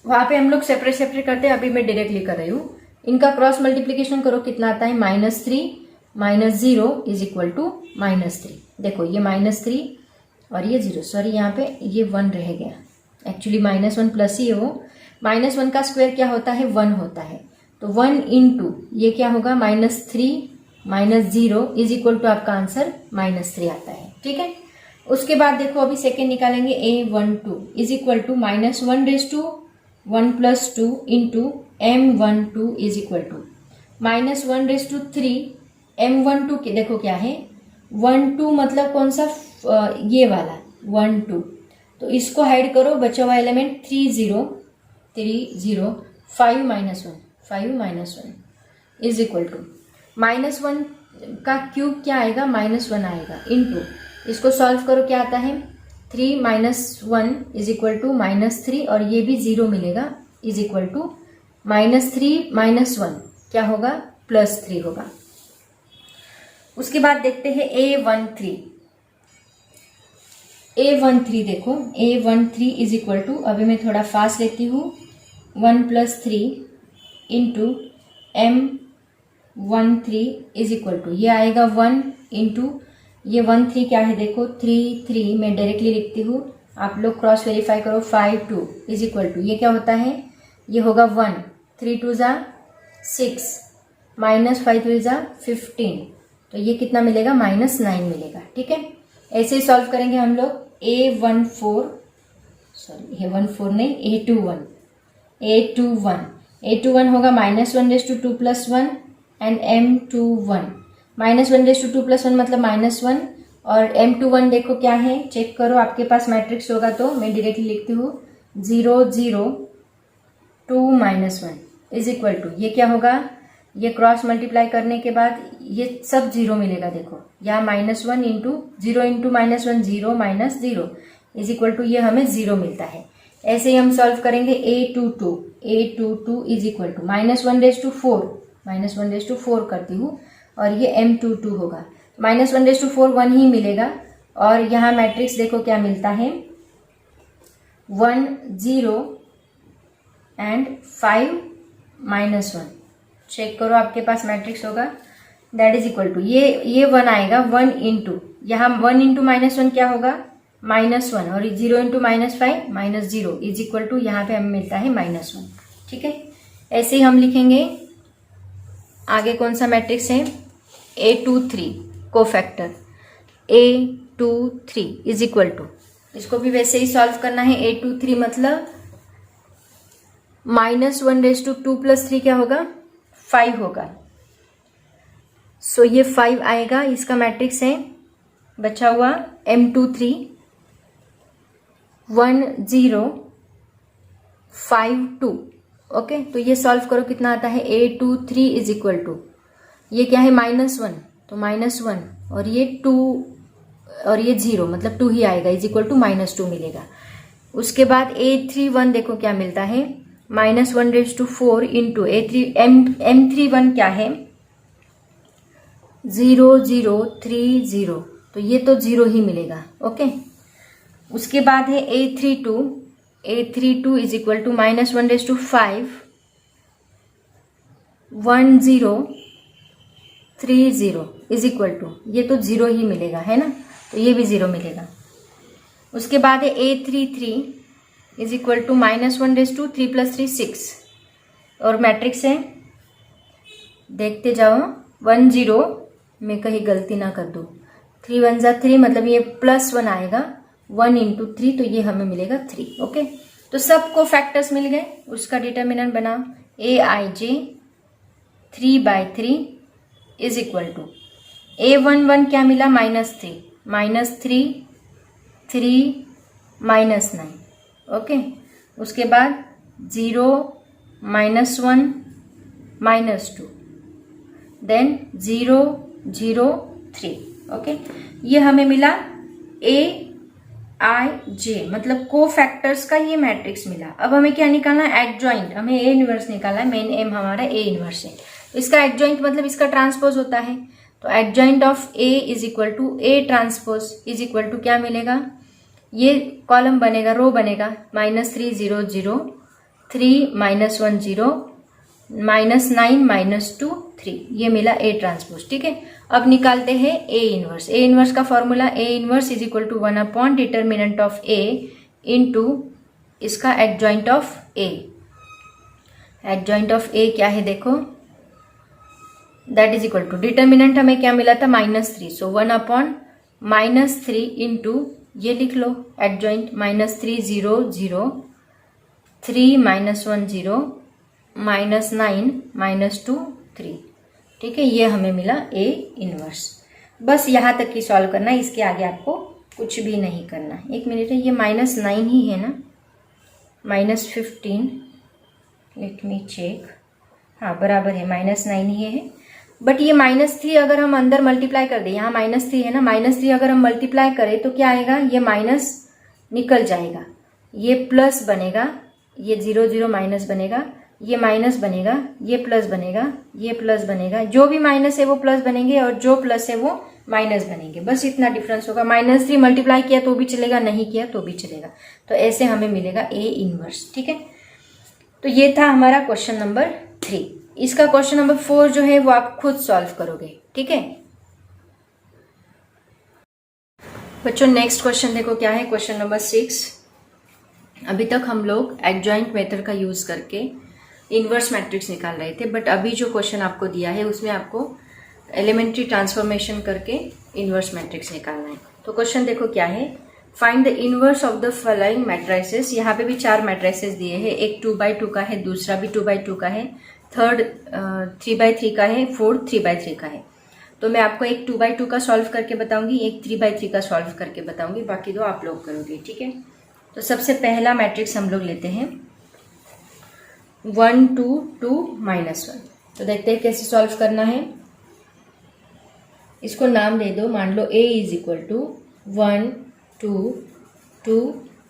वहां पे हम लोग सेपरेट करते हैं, अभी मैं डायरेक्टली कर रही हूँ। इनका क्रॉस मल्टीप्लिकेशन करो, कितना आता है, -3 -0 इज इक्वल टू -3। देखो ये -3 और ये 0, सॉरी यहाँ पे ये 1 रह गया, एक्चुअली -1 प्लस ही है वो। -1 का स्क्वायर क्या होता है, 1 होता है। तो 1 इंटू ये क्या होगा, -3 -0 इज इक्वल टू आपका आंसर -3 आता है। ठीक है, उसके बाद देखो अभी सेकेंड निकालेंगे, A12 is equal to -1/1 + 2 into M12 is equal to -1/3 M12 के देखो क्या है, 1 2 मतलब कौन सा, ये वाला 1 2। तो इसको हाइड करो, बचा हुआ एलिमेंट 3 0 5 -1 इज इक्वल टू -1 का क्यूब क्या आएगा, -1 आएगा इंटू इसको सॉल्व करो, क्या आता है 3 -1 इज इक्वल टू -3 और ये भी 0 मिलेगा इज इक्वल टू -3 -1 क्या होगा, +3 होगा। उसके बाद देखते हैं A13 देखो, A13 इज इक्वल टू, अभी मैं थोड़ा फास्ट लेती हूँ, 1 + 3 into M13 is equal to ये आएगा 1 इंटू ये 1 3 क्या है देखो, 3 3 मैं डायरेक्टली लिखती हूँ, आप लोग क्रॉस वेरीफाई करो, 5 2 इज इक्वल टू ये क्या होता है, ये होगा 1 3 2 6 -5 3 15। तो ये कितना मिलेगा, -9 मिलेगा। ठीक है, ऐसे ही सॉल्व करेंगे हम लोग। A14 नहीं, A21 होगा -1/2 + 1 एंड M21 -1/2 + 1 मतलब -1 और M21 देखो क्या है, चेक करो, आपके पास मैट्रिक्स होगा तो मैं डायरेक्टली लिखती हूँ 0 0 2 -1 इज इक्वल टू ये क्या होगा, ये क्रॉस मल्टीप्लाई करने के बाद ये सब 0 मिलेगा। देखो यहाँ -1 into 0 into -1 0 -0 is equal to ये हमें 0 मिलता है। ऐसे ही हम सॉल्व करेंगे a22 इज इक्वल टू -1/4 करती हूँ और ये m22 होगा। -1/4 1 ही मिलेगा और यहाँ मैट्रिक्स देखो क्या मिलता है 1 0 एंड 5 -1। चेक करो आपके पास मैट्रिक्स होगा दैट इज इक्वल टू ये 1 आएगा 1 इंटू यहाँ 1 इंटू -1 क्या होगा -1 और 0 इंटू -5 -0 इज इक्वल टू यहाँ पे हमें मिलता है -1। ठीक है, ऐसे ही हम लिखेंगे आगे कौन सा मैट्रिक्स है A23 cofactor A23 is equal to, इसको भी वैसे ही सॉल्व करना है। A23 मतलब -1/2 + 3 क्या होगा 5 होगा। सो ये 5 आएगा, इसका मैट्रिक्स है बचा हुआ M23 1 0 5 2। ओके, तो ये सॉल्व करो कितना आता है A23 इज इक्वल टू ये क्या है -1 तो -1 और ये 2 और ये 0 मतलब 2 ही आएगा इज इक्वल टू -2 मिलेगा। उसके बाद A31 देखो क्या मिलता है -1/4 इंटू M31 क्या है 0 0 3 0 तो ये तो 0 ही मिलेगा। ओके, उसके बाद है A32 is equal to -1/5 1 0 3 0 is equal to ये तो 0 ही मिलेगा है ना, तो ये भी 0 मिलेगा। उसके बाद है A33 इज इक्वल टू -1/3 3 + 3 6 और मैट्रिक्स है देखते जाओ 1 0 में कहीं गलती ना कर दो 3 1 = 3 मतलब ये +1 आएगा 1 इंटू 3 तो ये हमें मिलेगा 3। ओके, तो सबको फैक्टर्स मिल गए, उसका डिटर्मिनेंट बनाओ Aij 3/3 is equal to A11 क्या मिला -3 -3 -9। ओके, उसके बाद 0 -1 -2 देन 0 0 3। ओके, ये हमें मिला Aij मतलब को फैक्टर्स का ये मैट्रिक्स मिला। अब हमें क्या निकालना है एडजॉइंट, हमें A इनवर्स निकालना है, मेन एम हमारा A इनवर्स है। इसका एडजॉइंट मतलब इसका ट्रांसपोज होता है, तो adjoint of A is equal to A transpose is equal to क्या मिलेगा ये कॉलम बनेगा रो बनेगा -3 0 0 3 -1 0 -9 -2 3 ये मिला A ट्रांसपोज। ठीक है, अब निकालते हैं A इनवर्स। A इनवर्स का formula A inverse is equal to 1 determinant of A into इसका adjoint of A। Adjoint of A क्या है देखो that is equal to determinant हमें क्या मिला था -3 सो 1/-3 इंटू ये लिख लो एडजॉइंट -3 0 0 3 -1 0 -9 -2 3। ठीक है, ये हमें मिला A इनवर्स। बस यहाँ तक ही सॉल्व करना है, इसके आगे आपको कुछ भी नहीं करना। एक मिनट है, ये -9 ही है ना -15 लेट मी चेक, हाँ बराबर है -9 ही है। बट ये -3 अगर हम अंदर मल्टीप्लाई कर दें, यहाँ -3 है ना, -3 अगर हम मल्टीप्लाई करें तो क्या आएगा ये माइनस निकल जाएगा, ये प्लस बनेगा, ये 0 0 माइनस बनेगा, ये माइनस बनेगा, ये प्लस बनेगा, ये प्लस बनेगा, जो भी माइनस है वो प्लस बनेंगे और जो प्लस है वो माइनस बनेंगे, बस इतना डिफरेंस होगा। -3 मल्टीप्लाई किया तो भी चलेगा, नहीं किया तो भी चलेगा। तो ऐसे हमें मिलेगा A इनवर्स। ठीक है, तो ये था हमारा क्वेश्चन नंबर 3। इसका क्वेश्चन नंबर 4 जो है वो आप खुद सॉल्व करोगे। ठीक है बच्चों, नेक्स्ट क्वेश्चन देखो क्या है, क्वेश्चन नंबर 6। अभी तक हम लोग एडजॉइंट मेथड का यूज करके इनवर्स मैट्रिक्स निकाल रहे थे, बट अभी जो क्वेश्चन आपको दिया है उसमें आपको एलिमेंट्री ट्रांसफॉर्मेशन करके इनवर्स मैट्रिक्स निकालना है। तो क्वेश्चन देखो क्या है, find the inverse of the following matrices. यहाँ पे भी 4 मैट्रिसेस दिए हैं, एक 2/2 का है, दूसरा भी 2/2 का है, थर्ड 3/3 का है, फोर्थ 3/3 का है। तो मैं आपको एक 2/2 का सॉल्व करके बताऊंगी, एक 3/3 का सॉल्व करके बताऊंगी, बाकी 2 आप लोग करोगे। ठीक है, तो सबसे पहला मैट्रिक्स हम लोग लेते हैं 1 2 2 -1। तो देखते हैं कैसे सॉल्व करना है। इसको नाम दे दो, मान लो A इज इक्वल टू 1 2 2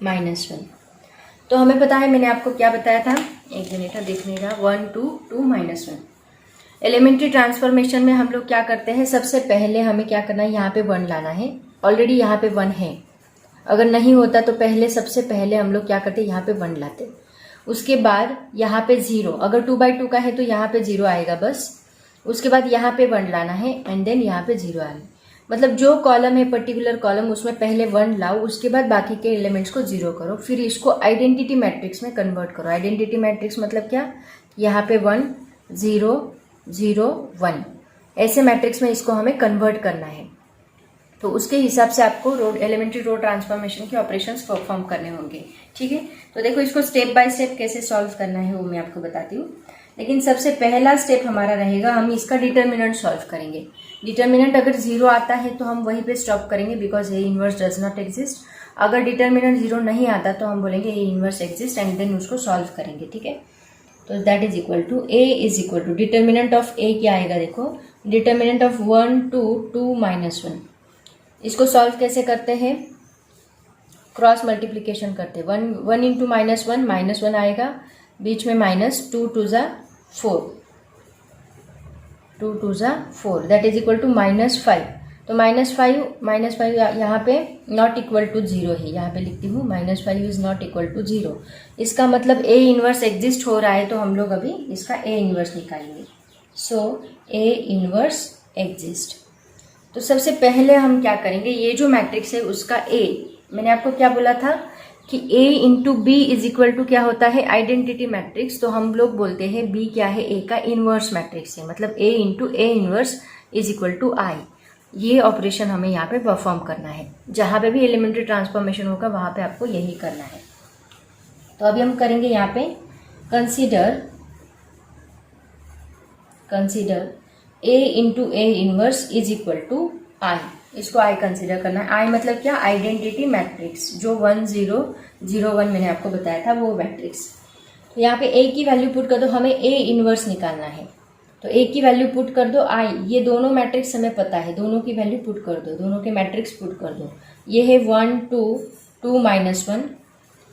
-1। तो हमें पता है, मैंने आपको क्या बताया था, एक मिनट देखने का, 1 2 2 -1। एलिमेंट्री ट्रांसफॉर्मेशन में हम लोग क्या करते हैं, सबसे पहले हमें क्या करना है, यहाँ पे 1 लाना है। ऑलरेडी यहाँ पे 1 है, अगर नहीं होता तो पहले सबसे पहले हम लोग क्या करते हैं, यहाँ पे 1 लाते। उसके बाद यहाँ पे 0, अगर 2/2 का है तो यहाँ पे 0 आएगा बस। उसके बाद यहाँ पे 1 लाना है एंड देन यहाँ पे 0 आना, मतलब जो कॉलम है पर्टिकुलर कॉलम उसमें पहले 1 लाओ, उसके बाद बाकी के एलिमेंट्स को 0 करो, फिर इसको आइडेंटिटी मैट्रिक्स में कन्वर्ट करो। आइडेंटिटी मैट्रिक्स मतलब क्या, यहाँ पे 1 0 0 1 ऐसे मैट्रिक्स में इसको हमें कन्वर्ट करना है। तो उसके हिसाब से आपको एलिमेंट्री रो ट्रांसफॉर्मेशन के ऑपरेशंस परफॉर्म करने होंगे। ठीक है, तो देखो इसको स्टेप बाय स्टेप कैसे सॉल्व करना है वो मैं आपको बताती हूँ। लेकिन सबसे पहला स्टेप हमारा रहेगा, हम इसका डिटर्मिनेंट सॉल्व करेंगे। डिटर्मिनेंट अगर 0 आता है तो हम वहीं पे स्टॉप करेंगे, because A inverse does not exist. अगर डिटर्मिनेंट 0 नहीं आता तो हम बोलेंगे A inverse exist and then उसको सॉल्व करेंगे। ठीक है, तो that is equal to A is equal to determinant of A क्या आएगा, देखो डिटर्मिनेंट ऑफ 1 2 2 -1। इसको सॉल्व कैसे करते हैं, क्रॉस मल्टीप्लीकेशन करते हैं। 1 इंटू -1 -1 आएगा, बीच में माइनस, 2 2 ज़ा 4, 2 2 ज़ा 4 दैट इज इक्वल टू -5। तो -5 यहाँ पे नॉट इक्वल टू 0 है, यहाँ पे लिखती हूँ -5 इज नॉट इक्वल टू 0। इसका मतलब ए इनवर्स एग्जिस्ट हो रहा है, तो हम लोग अभी इसका ए इनवर्स निकालेंगे। सो ए इनवर्स एग्जिस्ट। तो सबसे पहले हम क्या करेंगे, ये जो मैट्रिक्स है उसका ए, मैंने आपको क्या बोला था कि A into B is equal to क्या होता है, आइडेंटिटी मैट्रिक्स। तो हम लोग बोलते हैं B क्या है, A का इनवर्स मैट्रिक्स है, मतलब A into A inverse is equal to I। ये ऑपरेशन हमें यहाँ पे परफॉर्म करना है। जहाँ पे भी एलिमेंट्री ट्रांसफॉर्मेशन होगा वहाँ पे आपको यही करना है। तो अभी हम करेंगे यहाँ पे consider A into A inverse is equal to I। इसको I कंसीडर करना है। I मतलब क्या, आइडेंटिटी मैट्रिक्स, जो 1 0 0 1 मैंने आपको बताया था वो मैट्रिक्स। तो यहाँ पे A की वैल्यू पुट कर दो, हमें A इनवर्स निकालना है। तो A की वैल्यू पुट कर दो I, ये दोनों मैट्रिक्स हमें पता है, दोनों की वैल्यू पुट कर दो, दोनों के मैट्रिक्स पुट कर दो। ये है 1 2 2 -1,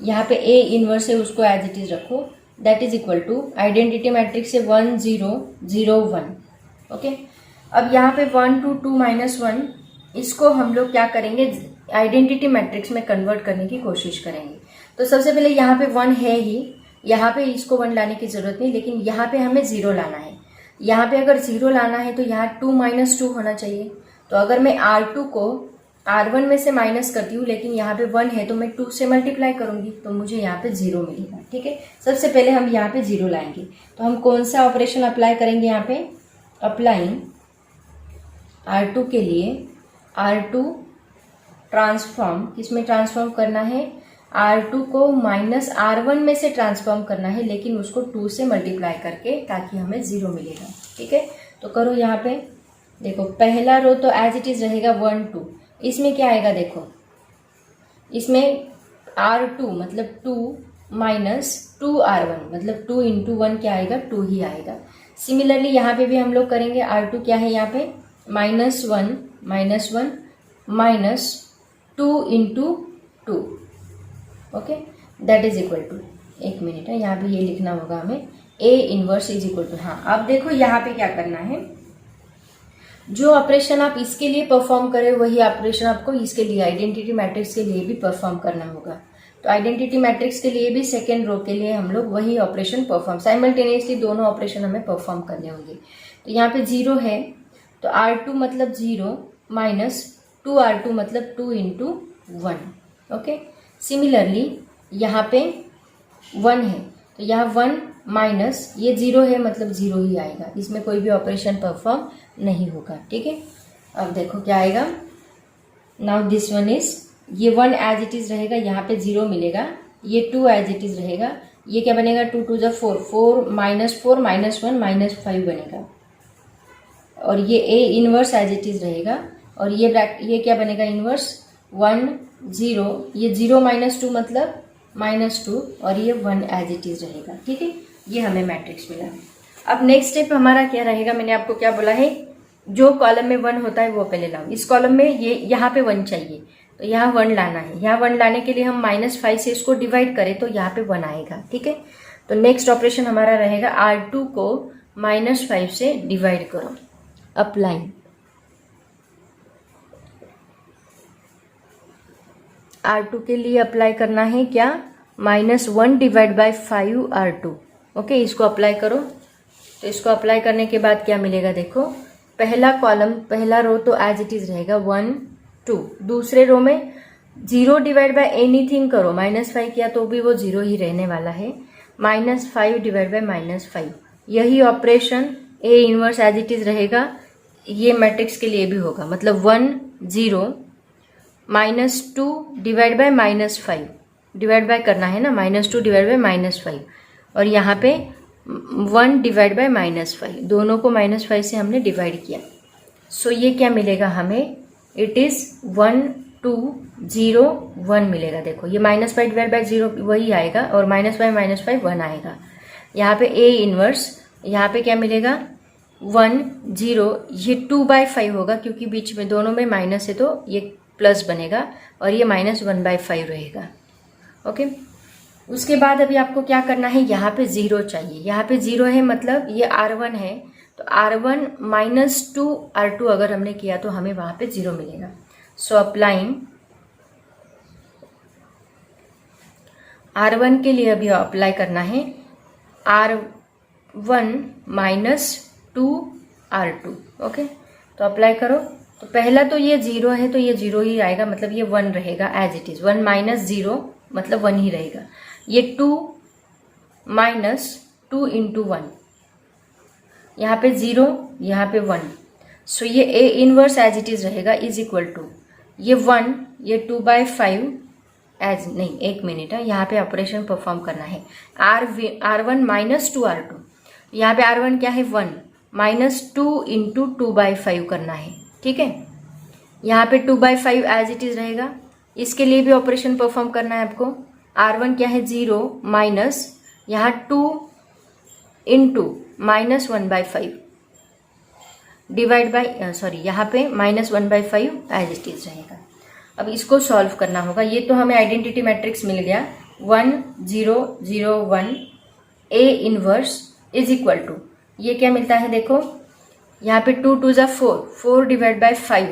यहाँ पे A इनवर्स है उसको एज इट इज रखो, that is equal to identity matrix है 1 0 0 1। ओके, अब यहाँ पे 1 2 2 -1 इसको हम लोग क्या करेंगे, आइडेंटिटी मैट्रिक्स में कन्वर्ट करने की कोशिश करेंगे। तो सबसे पहले यहाँ पे 1 है ही, यहाँ पे इसको 1 लाने की जरूरत नहीं, लेकिन यहाँ पे हमें 0 लाना है। यहाँ पे अगर 0 लाना है तो यहाँ 2 -2 होना चाहिए। तो अगर मैं R2 को R1 में से माइनस करती हूँ, लेकिन यहाँ पे 1 है तो मैं 2 से मल्टीप्लाई करूंगी, तो मुझे यहाँ पे 0 मिलेगा। ठीक है, सबसे पहले हम यहाँ पे 0 लाएंगे। तो हम कौन सा ऑपरेशन अप्लाई करेंगे, यहाँ पे अप्लाइंग R2 के लिए R2 ट्रांसफॉर्म, किसमें ट्रांसफॉर्म करना है, R2 को -R1 में से ट्रांसफॉर्म करना है, लेकिन उसको 2 से मल्टीप्लाई करके, ताकि हमें 0 मिलेगा। ठीक है, तो करो यहाँ पे, देखो पहला रो तो एज इट इज रहेगा 1 2, इसमें क्या आएगा, देखो इसमें R2 मतलब 2 -2R1 मतलब 2 इंटू 1 क्या आएगा, 2 ही आएगा। सिमिलरली यहाँ पे भी हम लोग करेंगे, R2 क्या है यहाँ पे -1 -2 into 2। Okay, that is equal to, एक मिनट है, यहाँ पे ये लिखना होगा हमें, A inverse is equal to. हाँ, अब देखो यहाँ पे क्या करना है, जो ऑपरेशन आप इसके लिए परफॉर्म करें वही ऑपरेशन आपको इसके लिए, आइडेंटिटी मैट्रिक्स के लिए भी परफॉर्म करना होगा। तो आइडेंटिटी मैट्रिक्स के लिए भी सेकेंड रो के लिए हम लोग वही ऑपरेशन परफॉर्म, साइमल्टेनियसली दोनों ऑपरेशन हमें परफॉर्म करने होंगे। तो यहाँ पे 0 है, तो R2 मतलब 0 -2R2 मतलब 2 इंटू 1। ओके, सिमिलरली यहाँ पे 1 है, तो यहाँ 1 माइनस ये 0 है, मतलब 0 ही आएगा, इसमें कोई भी ऑपरेशन परफॉर्म नहीं होगा। ठीक है, अब देखो क्या आएगा, नाउ दिस वन इज, ये 1 एज इट इज रहेगा, यहाँ पे 0 मिलेगा, ये 2 एज इट इज रहेगा, ये क्या बनेगा, 2 2 = 4 4 -4 -1 -5 बनेगा, और ये A inverse as it is रहेगा, और ये क्या बनेगा, इनवर्स 1 0, ये 0 -2 मतलब -2, और ये 1 एज इट इज रहेगा। ठीक है, ये हमें मैट्रिक्स मिला। अब नेक्स्ट स्टेप हमारा क्या रहेगा, मैंने आपको क्या बोला है, जो कॉलम में 1 होता है वो पहले लाओ। इस कॉलम में ये यहाँ पे 1 चाहिए, तो यहाँ 1 लाना है। यहाँ 1 लाने के लिए हम -5 से इसको डिवाइड करें तो यहाँ पे 1 आएगा, ठीक है। तो नेक्स्ट ऑपरेशन हमारा रहेगा R2 को -5 से डिवाइड करो, अप्लाइंग। R2 के लिए अप्लाई करना है क्या, -1 डिवाइड बाय 5 R2। ओके, इसको अप्लाई करो। तो इसको अप्लाई करने के बाद क्या मिलेगा, देखो पहला कॉलम, पहला रो तो एज इट इज रहेगा 1 2। दूसरे रो में 0 डिवाइड बाय एनीथिंग करो, -5 किया तो भी वो 0 ही रहने वाला है। -5 डिवाइड बाय -5, यही operation A inverse as it is रहेगा, ये मैट्रिक्स के लिए भी होगा। मतलब 1 0 -2 डिवाइड बाय -5, डिवाइड बाय करना है ना, -2 डिवाइड बाय -5, और यहाँ पे 1 डिवाइड बाय -5, दोनों को -5 से हमने डिवाइड किया। सो ये क्या मिलेगा हमें, इट इज 1 2 0 1 मिलेगा। देखो ये -5 डिवाइड बाय 0 वही आएगा, और -5 -5 1 आएगा। यहाँ पे ए इनवर्स, यहाँ पे क्या मिलेगा 1 0, ये 2/5 होगा क्योंकि बीच में दोनों में माइनस है तो ये प्लस बनेगा, और ये -1/5 रहेगा। ओके, उसके बाद अभी आपको क्या करना है, यहाँ पे 0 चाहिए। यहाँ पे 0 है मतलब ये R1 है, तो R1 -2 R2 अगर हमने किया तो हमें वहां पे 0 मिलेगा। सो अप्लाइंग R1 के लिए अभी अप्लाई करना है R1 -2 R2। ओके, तो अप्लाई करो। तो पहला तो ये 0 है तो ये 0 ही आएगा, मतलब ये 1 रहेगा एज इट इज। 1 - 0 मतलब 1 ही रहेगा। ये 2 - 2 × 1, यहाँ पे 0, यहाँ पे 1। सो ये A inverse as it is रहेगा, इज इक्वल टू ये 1, ये 2/5 एज नहीं, 1 मिनट है, यहाँ पे ऑपरेशन परफॉर्म करना है। R1 -2 R2, यहाँ पे R1 क्या है 1, -2 × 2/5 करना है, ठीक है। यहाँ पे 2/5 एज इट इज रहेगा, इसके लिए भी ऑपरेशन परफॉर्म करना है आपको। R1 क्या है 0 माइनस, यहाँ 2 × -1/5 डिवाइड बाय, सॉरी यहाँ पे -1/5 एज इट इज रहेगा। अब इसको सॉल्व करना होगा। ये तो हमें आइडेंटिटी मैट्रिक्स मिल गया 1 0 0 1 A inverse is equal to, ये क्या मिलता है देखो, यहाँ पे 2 2 = 4, 4 डिवाइड बाय 5,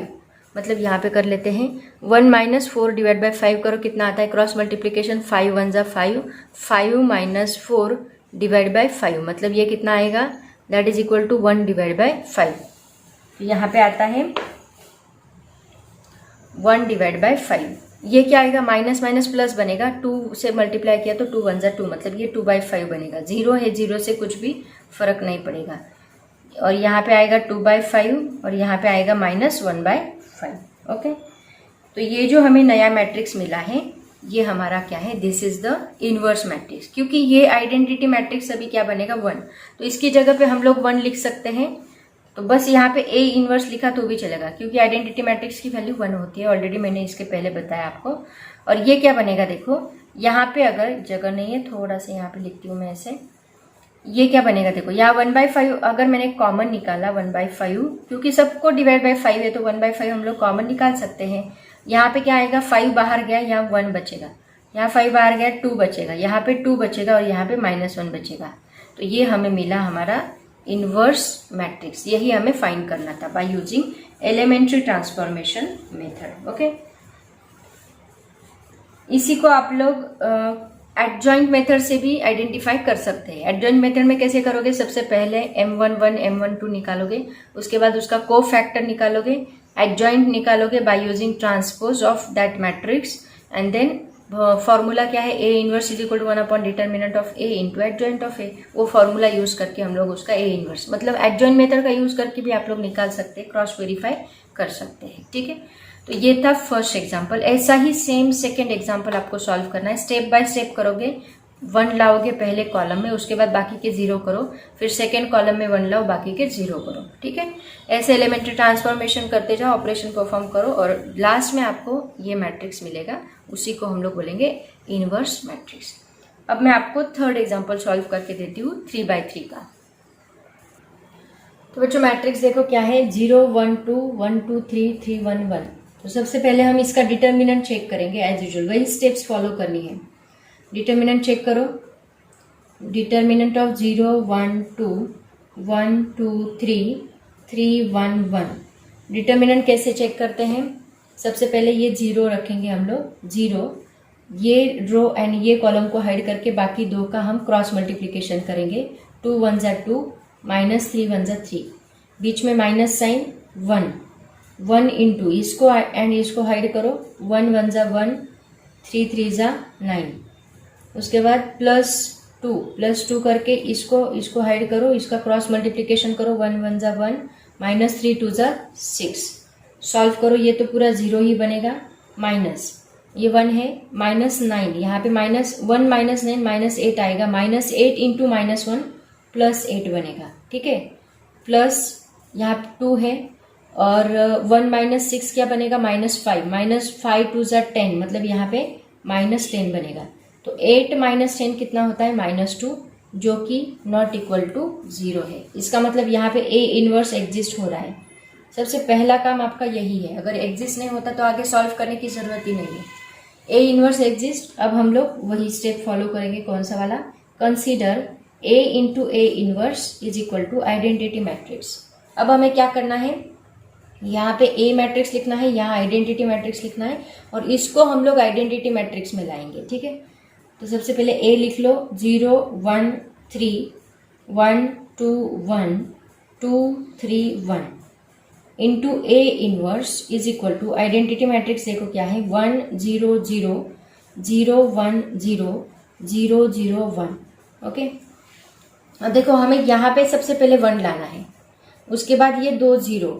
मतलब यहाँ पे कर लेते हैं 1 - 4 डिवाइड बाय 5 करो, कितना आता है, क्रॉस मल्टीप्लीकेशन 5 1 = 5, 5 - 4 डिवाइड बाय 5, मतलब ये कितना आएगा, that is equal to 1 divide by 5। तो यहाँ पे आता है 1 डिवाइड बाय 5। ये क्या आएगा, माइनस माइनस प्लस बनेगा, 2 से मल्टीप्लाई किया तो 2 1 = 2, मतलब ये 2/5 बनेगा। 0 है, 0 से कुछ भी फर्क नहीं पड़ेगा। और यहाँ पे आएगा 2/5 और यहाँ पे आएगा -1/5। ओके, तो ये जो हमें नया मैट्रिक्स मिला है ये हमारा क्या है, this is the inverse matrix. क्योंकि ये आइडेंटिटी मैट्रिक्स अभी क्या बनेगा 1, तो इसकी जगह पे हम लोग 1 लिख सकते हैं। तो बस यहाँ पे ए इनवर्स लिखा तो भी चलेगा, क्योंकि आइडेंटिटी मैट्रिक्स की वैल्यू 1 होती है, ऑलरेडी मैंने इसके पहले बताया आपको। और ये क्या बनेगा देखो, यहाँ पे अगर जगह नहीं है, थोड़ा सा यहाँ पे लिखती हूँ मैं ऐसे, ये क्या बनेगा देखो, यहाँ 1/5 अगर मैंने कॉमन निकाला 1/5, क्योंकि सबको डिवाइड बाय 5 है तो 1/5 हम लोग कॉमन निकाल सकते हैं। यहाँ पे क्या आएगा, 5 बाहर गया, यहाँ 1 बचेगा, यहाँ 5 बाहर गया 2 बचेगा, यहाँ पे 2 बचेगा और यहाँ पे -1 बचेगा। तो ये हमें मिला हमारा इनवर्स मैट्रिक्स। यही हमें फाइंड करना था by using elementary transformation method. Okay, इसी को आप लोग एडजॉइंट मेथड से भी आइडेंटिफाई कर सकते हैं। एडजॉइंट मेथड में कैसे करोगे, सबसे पहले M11 M12 निकालोगे, उसके बाद उसका को फैक्टर निकालोगे, एडजॉइंट निकालोगे by using transpose of that matrix, and then formula क्या है, A inverse is equal to 1 determinant of A into adjoint of A. वो फॉर्मूला यूज करके हम लोग उसका ए इनवर्स, मतलब एडजॉइंट मेथड का यूज करके भी आप लोग निकाल सकते हैं, क्रॉस वेरीफाई कर सकते हैं। ठीक है, तो ये था फर्स्ट एग्जाम्पल। ऐसा ही सेम सेकेंड एग्जाम्पल आपको सॉल्व करना है। स्टेप बाय स्टेप करोगे, 1 लाओगे पहले कॉलम में, उसके बाद बाकी के 0 करो, फिर सेकेंड कॉलम में 1 लाओ, बाकी के 0 करो। ठीक है, ऐसे एलिमेंट्री ट्रांसफॉर्मेशन करते जाओ, ऑपरेशन परफॉर्म करो और लास्ट में आपको ये मैट्रिक्स मिलेगा, उसी को हम लोग बोलेंगे इनवर्स मैट्रिक्स। अब मैं आपको थर्ड एग्जाम्पल सॉल्व करके देती हूँ 3/3 का। तो बच्चों मैट्रिक्स देखो क्या है, 0 1 2 1 2 3 3 1 1। तो सबसे पहले हम इसका डिटर्मिनेंट चेक करेंगे एज यूजुअल, वही स्टेप्स फॉलो करनी है। डिटर्मिनेंट चेक करो, डिटर्मिनेंट ऑफ 0 1 2 1 2 3 3 1 1। डिटर्मिनेंट कैसे चेक करते हैं? सबसे पहले ये 0 रखेंगे हम लोग, 0, ये रो एंड ये कॉलम को हाइड करके बाकी दो का हम क्रॉस मल्टीप्लीकेशन करेंगे। 2 1 जा 2, -3 1 जा 3, बीच में माइनस साइन 1, 1 इंटू इसको एंड इसको हाइड करो, 1 1 जा 1, 3 3 जा 9, उसके बाद +2 करके इसको हाइड करो, इसका क्रॉस मल्टीप्लीकेशन करो, 1 1 जा 1, -3 2 जा 6, सॉल्व करो, ये तो पूरा 0 ही बनेगा, माइनस ये 1 है, -9, यहाँ पे -1 -9 -8 आएगा, -8 इंटू -1 +8 बनेगा, ठीक है, प्लस यहाँ 2 है और 1 - 6 क्या बनेगा, -5, -5 2 जा 10, मतलब यहाँ पे -10 बनेगा। तो 8 - 10 कितना होता है, -2, जो कि नॉट इक्वल टू 0 है। इसका मतलब यहाँ पे ए इनवर्स एग्जिस्ट हो रहा है। सबसे पहला काम आपका यही है, अगर एग्जिस्ट नहीं होता तो आगे सॉल्व करने की जरूरत ही नहीं है। ए इनवर्स एग्जिस्ट, अब हम लोग वही स्टेप फॉलो करेंगे, कौन सा वाला, consider A into A inverse is equal to identity matrix. अब हमें क्या करना है, यहाँ पे ए मैट्रिक्स लिखना है, यहाँ आइडेंटिटी मैट्रिक्स लिखना है और इसको हम लोग आइडेंटिटी मैट्रिक्स में लाएंगे, ठीक है। तो सबसे पहले ए लिख लो, 0 1 3 1 2 1 2 3 1 into A inverse is equal to identity matrix देखो क्या है, 1 0 0 0 1 0 0 0 1। ओके, अब देखो हमें यहाँ पे सबसे पहले 1 लाना है, उसके बाद ये 2 0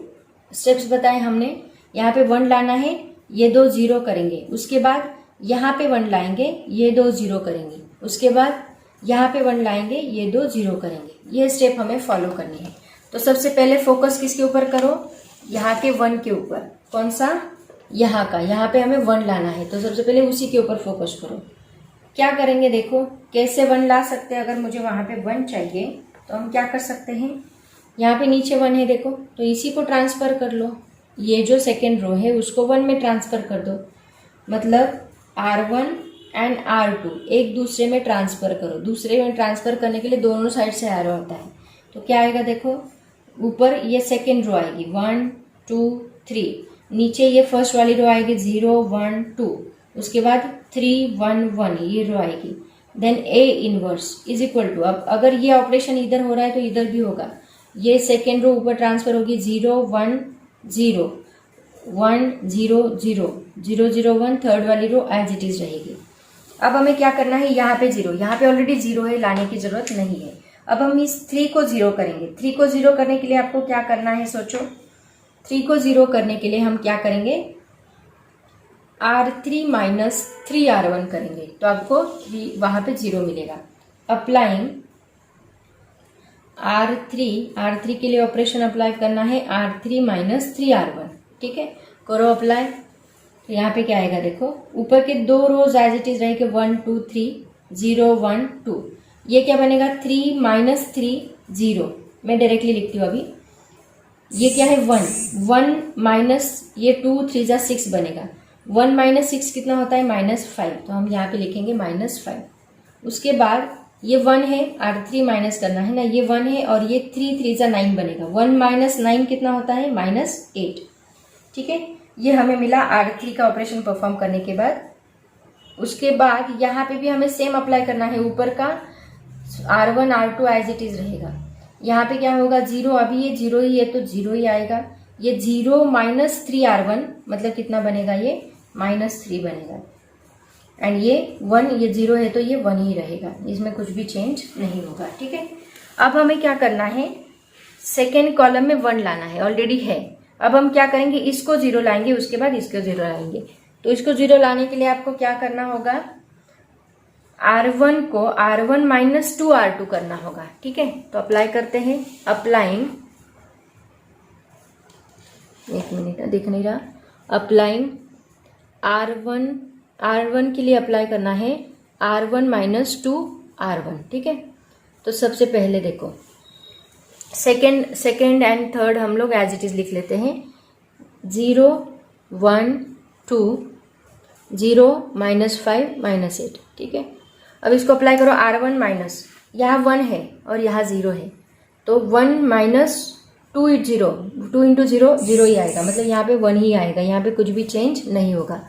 स्टेप्स बताए हमने, यहाँ पे 1 लाना है, ये 2 0 करेंगे, उसके बाद यहाँ पे 1 लाएंगे, ये 2 0 करेंगे, उसके बाद यहाँ पे 1 लाएंगे, ये 2 0 करेंगे। ये स्टेप हमें फॉलो करनी है। तो सबसे पहले फोकस किसके ऊपर करो, यहाँ के 1 के ऊपर, कौन सा, यहाँ का, यहाँ पे हमें 1 लाना है, तो सबसे पहले उसी के ऊपर फोकस करो। क्या करेंगे देखो, कैसे 1 ला सकते हैं, अगर मुझे वहां पे 1 चाहिए तो हम क्या कर सकते हैं, यहाँ पे नीचे 1 है देखो, तो इसी को ट्रांसफर कर लो, ये जो सेकेंड रो है उसको 1 में ट्रांसफर कर दो, मतलब R1 एंड R2 एक दूसरे में ट्रांसफर करो। दूसरे में ट्रांसफर करने के लिए दोनों साइड से एरो होता है, तो क्या आएगा देखो, ऊपर ये सेकेंड रो आएगी 1 2 3, नीचे ये फर्स्ट वाली रो आएगी 0 1 2, उसके बाद 3 1 1 ये रो आएगी, then A inverse is equal to, अब अगर ये ऑपरेशन इधर हो रहा है तो इधर भी होगा, ये सेकेंड रो ऊपर ट्रांसफर होगी 0 1 0 1 0 0 0 0 1, थर्ड वाली रो एज इट इज रहेगी। अब हमें क्या करना है, यहाँ पे 0, यहाँ पे ऑलरेडी 0 है, लाने की जरूरत नहीं है। अब हम इस 3 को 0 करेंगे। 3 को 0 करने के लिए आपको क्या करना है, सोचो, 3 को 0 करने के लिए हम क्या करेंगे, R3 माइनस 3R1 करेंगे, तो आपको वहां पे 0 मिलेगा। अप्लाइंग R3 के लिए ऑपरेशन अप्लाई करना है, R3 माइनस 3R1, ठीक है, करो अप्लाई। तो यहाँ पे क्या आएगा देखो, ऊपर के 2 रोज एज इट इज रहेंगे, 1 2 3 0 1 2, ये क्या बनेगा, 3 माइनस 3 0, मैं डायरेक्टली लिखती हूँ अभी, ये क्या है 1 माइनस ये 2 3 जा 6 बनेगा, 1 माइनस 6 कितना होता है, -5, तो हम यहाँ पे लिखेंगे -5। उसके बाद ये 1 है, R3 माइनस करना है ना, ये 1 है और ये 3 3 जा 9 बनेगा, 1 माइनस 9 कितना होता है, -8, ठीक है। ये हमें मिला R3 का ऑपरेशन परफॉर्म करने के बाद। उसके बाद यहाँ पे भी हमें सेम अप्लाई करना है, ऊपर का R1 R2 as it is रहेगा, यहाँ पे क्या होगा 0, अभी ये 0 ही है तो 0 ही आएगा, ये 0 माइनस 3R1 मतलब कितना बनेगा, ये -3 बनेगा, एंड ये 1, ये 0 है तो ये 1 ही रहेगा, इसमें कुछ भी चेंज नहीं होगा, ठीक है। अब हमें क्या करना है, सेकेंड कॉलम में 1 लाना है, ऑलरेडी है। अब हम क्या करेंगे, इसको 0 लाएंगे, उसके बाद इसको 0 लाएंगे। तो इसको 0 लाने के लिए आपको क्या करना होगा, R1 को R1 माइनस 2R2 करना होगा, ठीक है। तो अप्लाई करते हैं, अप्लाइंग, एक मिनट दिख नहीं रहा, अप्लाइंग R1 के लिए अप्लाई करना है R1 माइनस 2R1, ठीक है। तो सबसे पहले देखो, सेकेंड एंड थर्ड हम लोग एज इट इज लिख लेते हैं, 0 1 2 0 -5 -8, ठीक है। अब इसको अप्लाई करो R1 माइनस, यहाँ 1 है और यहाँ 0 है, तो 1 माइनस 2 0, 2 इंटू 0 0 ही आएगा, मतलब यहाँ पे 1 ही आएगा, यहाँ पे कुछ भी चेंज नहीं होगा।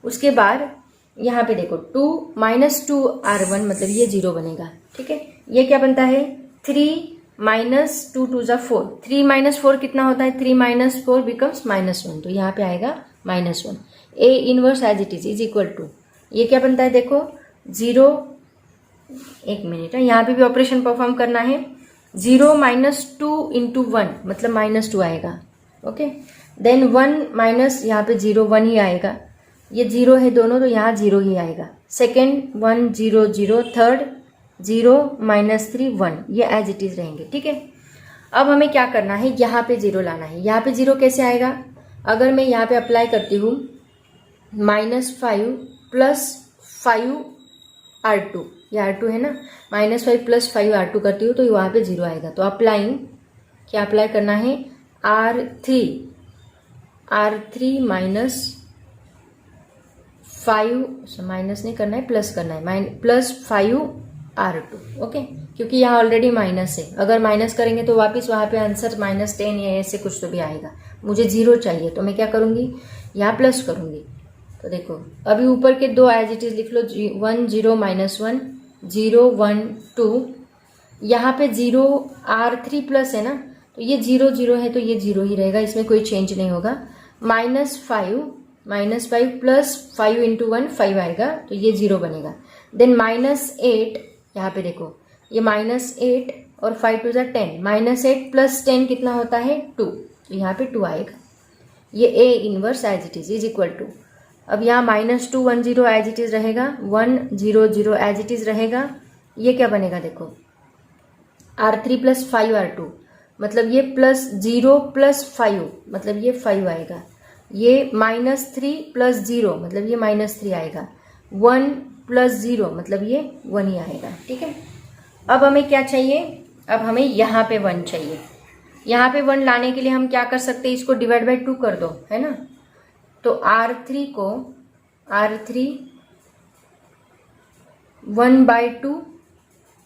उसके बाद यहाँ पे देखो 2 माइनस 2 R1, मतलब ये 0 बनेगा, ठीक है। ये क्या बनता है 3 माइनस 2 2 जा 4, 3 माइनस 4 कितना होता है 3 माइनस 4 बिकम्स -1, तो यहाँ पे आएगा -1। A inverse as it is equal to, ये क्या बनता है देखो 0, एक मिनट है, यहाँ पे भी ऑपरेशन परफॉर्म करना है। 0 माइनस 2 इंटू 1 मतलब -2 आएगा, ओके। देन 1 माइनस, यहाँ पे 0 1 ही आएगा, ये 0 है दोनों, तो यहाँ 0 ही आएगा। सेकेंड 1 0 0, थर्ड 0 -3 1, ये एज इट इज रहेंगे, ठीक है। अब हमें क्या करना है, यहाँ पे 0 लाना है। यहाँ पे 0 कैसे आएगा, अगर मैं यहाँ पे अप्लाई करती हूँ -5 प्लस 5 R2, ये R2 है ना, -5 प्लस 5 R2 करती हूँ तो वहाँ पे 0 आएगा। तो अप्लाइंग, क्या अप्लाई करना है R3 माइनस 5, माइनस नहीं करना है प्लस करना है, प्लस 5 R2, ओके, क्योंकि यहाँ ऑलरेडी माइनस है। अगर माइनस करेंगे तो वापस वहाँ पे आंसर -10 या ऐसे कुछ तो भी आएगा। मुझे 0 चाहिए, तो मैं क्या करूँगी, यहाँ प्लस करूँगी। तो देखो अभी ऊपर के दो एज इट इज लिख लो, 1 0 -1 0 1 2, यहाँ पे 0 R3 प्लस है ना, तो ये 0 0 है तो ये 0 ही रहेगा, इसमें कोई चेंज नहीं होगा। -5 प्लस 5 इंटू 1 5 आएगा, तो ये 0 बनेगा। देन -8, यहाँ पे देखो ये -8 और 5 2 10, -8 प्लस 10 कितना होता है 2, तो यहाँ पे 2 आएगा। ये A inverse as it is equal to, अब यहाँ -2 1 0 एज इट इज रहेगा, 1 0 0 एज इट इज रहेगा। ये क्या बनेगा देखो R3 प्लस 5 R2, मतलब ये प्लस 0 प्लस 5, मतलब ये 5 आएगा। ये -3 प्लस 0, मतलब ये -3 आएगा। 1 प्लस 0, मतलब ये 1 ही आएगा, ठीक है। अब हमें क्या चाहिए, अब हमें यहाँ पे 1 चाहिए। यहाँ पे 1 लाने के लिए हम क्या कर सकते हैं, इसको डिवाइड बाई 2 कर दो, है ना। तो R3 को 1/2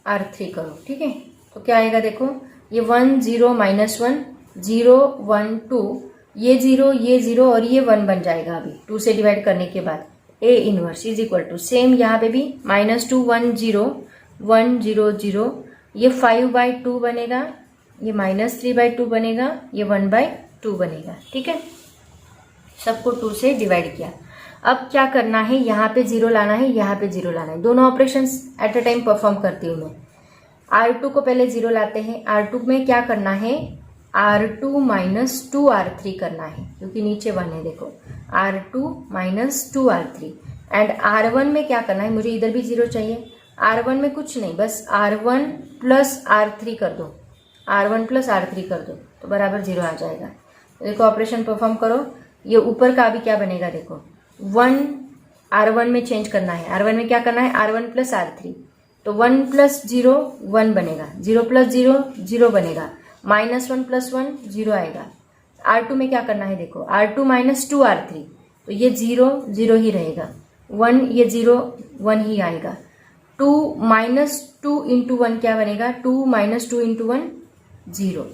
R3 करो, ठीक है। तो क्या आएगा देखो, ये 1 0 -1 0 1 2, ये 0 और ये 1 बन जाएगा अभी 2 से डिवाइड करने के बाद। A inverse is equal to, same यहाँ पे भी -2 1 0 1 0 0, ये 5/2 बनेगा, ये -3/2 बनेगा, ये 1/2 बनेगा, ठीक है। सबको 2 से डिवाइड किया। अब क्या करना है, यहाँ पे 0 लाना है, यहाँ पे 0 लाना है। दोनों operations at a time perform करती हूँ मैं। R2 को पहले 0 लाते हैं। R2 में क्या करना है, R2 माइनस 2 R3 करना है, क्योंकि नीचे 1 है देखो, R2 minus 2 R3। And R1 में क्या करना है, मुझे इधर भी 0 चाहिए। R1 में कुछ नहीं, बस R1 प्लस R3 कर दो, R1 प्लस R3 कर दो, तो बराबर 0 आ जाएगा। तो देखो ऑपरेशन परफॉर्म करो, ये ऊपर का अभी क्या बनेगा देखो, 1 R1 में चेंज करना है। R1 में क्या करना है, R1 प्लस R3, तो 1 प्लस 0 1 बनेगा, 0 प्लस 0 0 बनेगा, -1 प्लस 1 0 आएगा। R2 में क्या करना है देखो, R2 माइनस 2 R3, तो ये 0 0 ही रहेगा, 1 ये 0 1 ही आएगा। 2 माइनस 2 इंटू 1 क्या बनेगा, 2 माइनस 2 इंटू 1 0,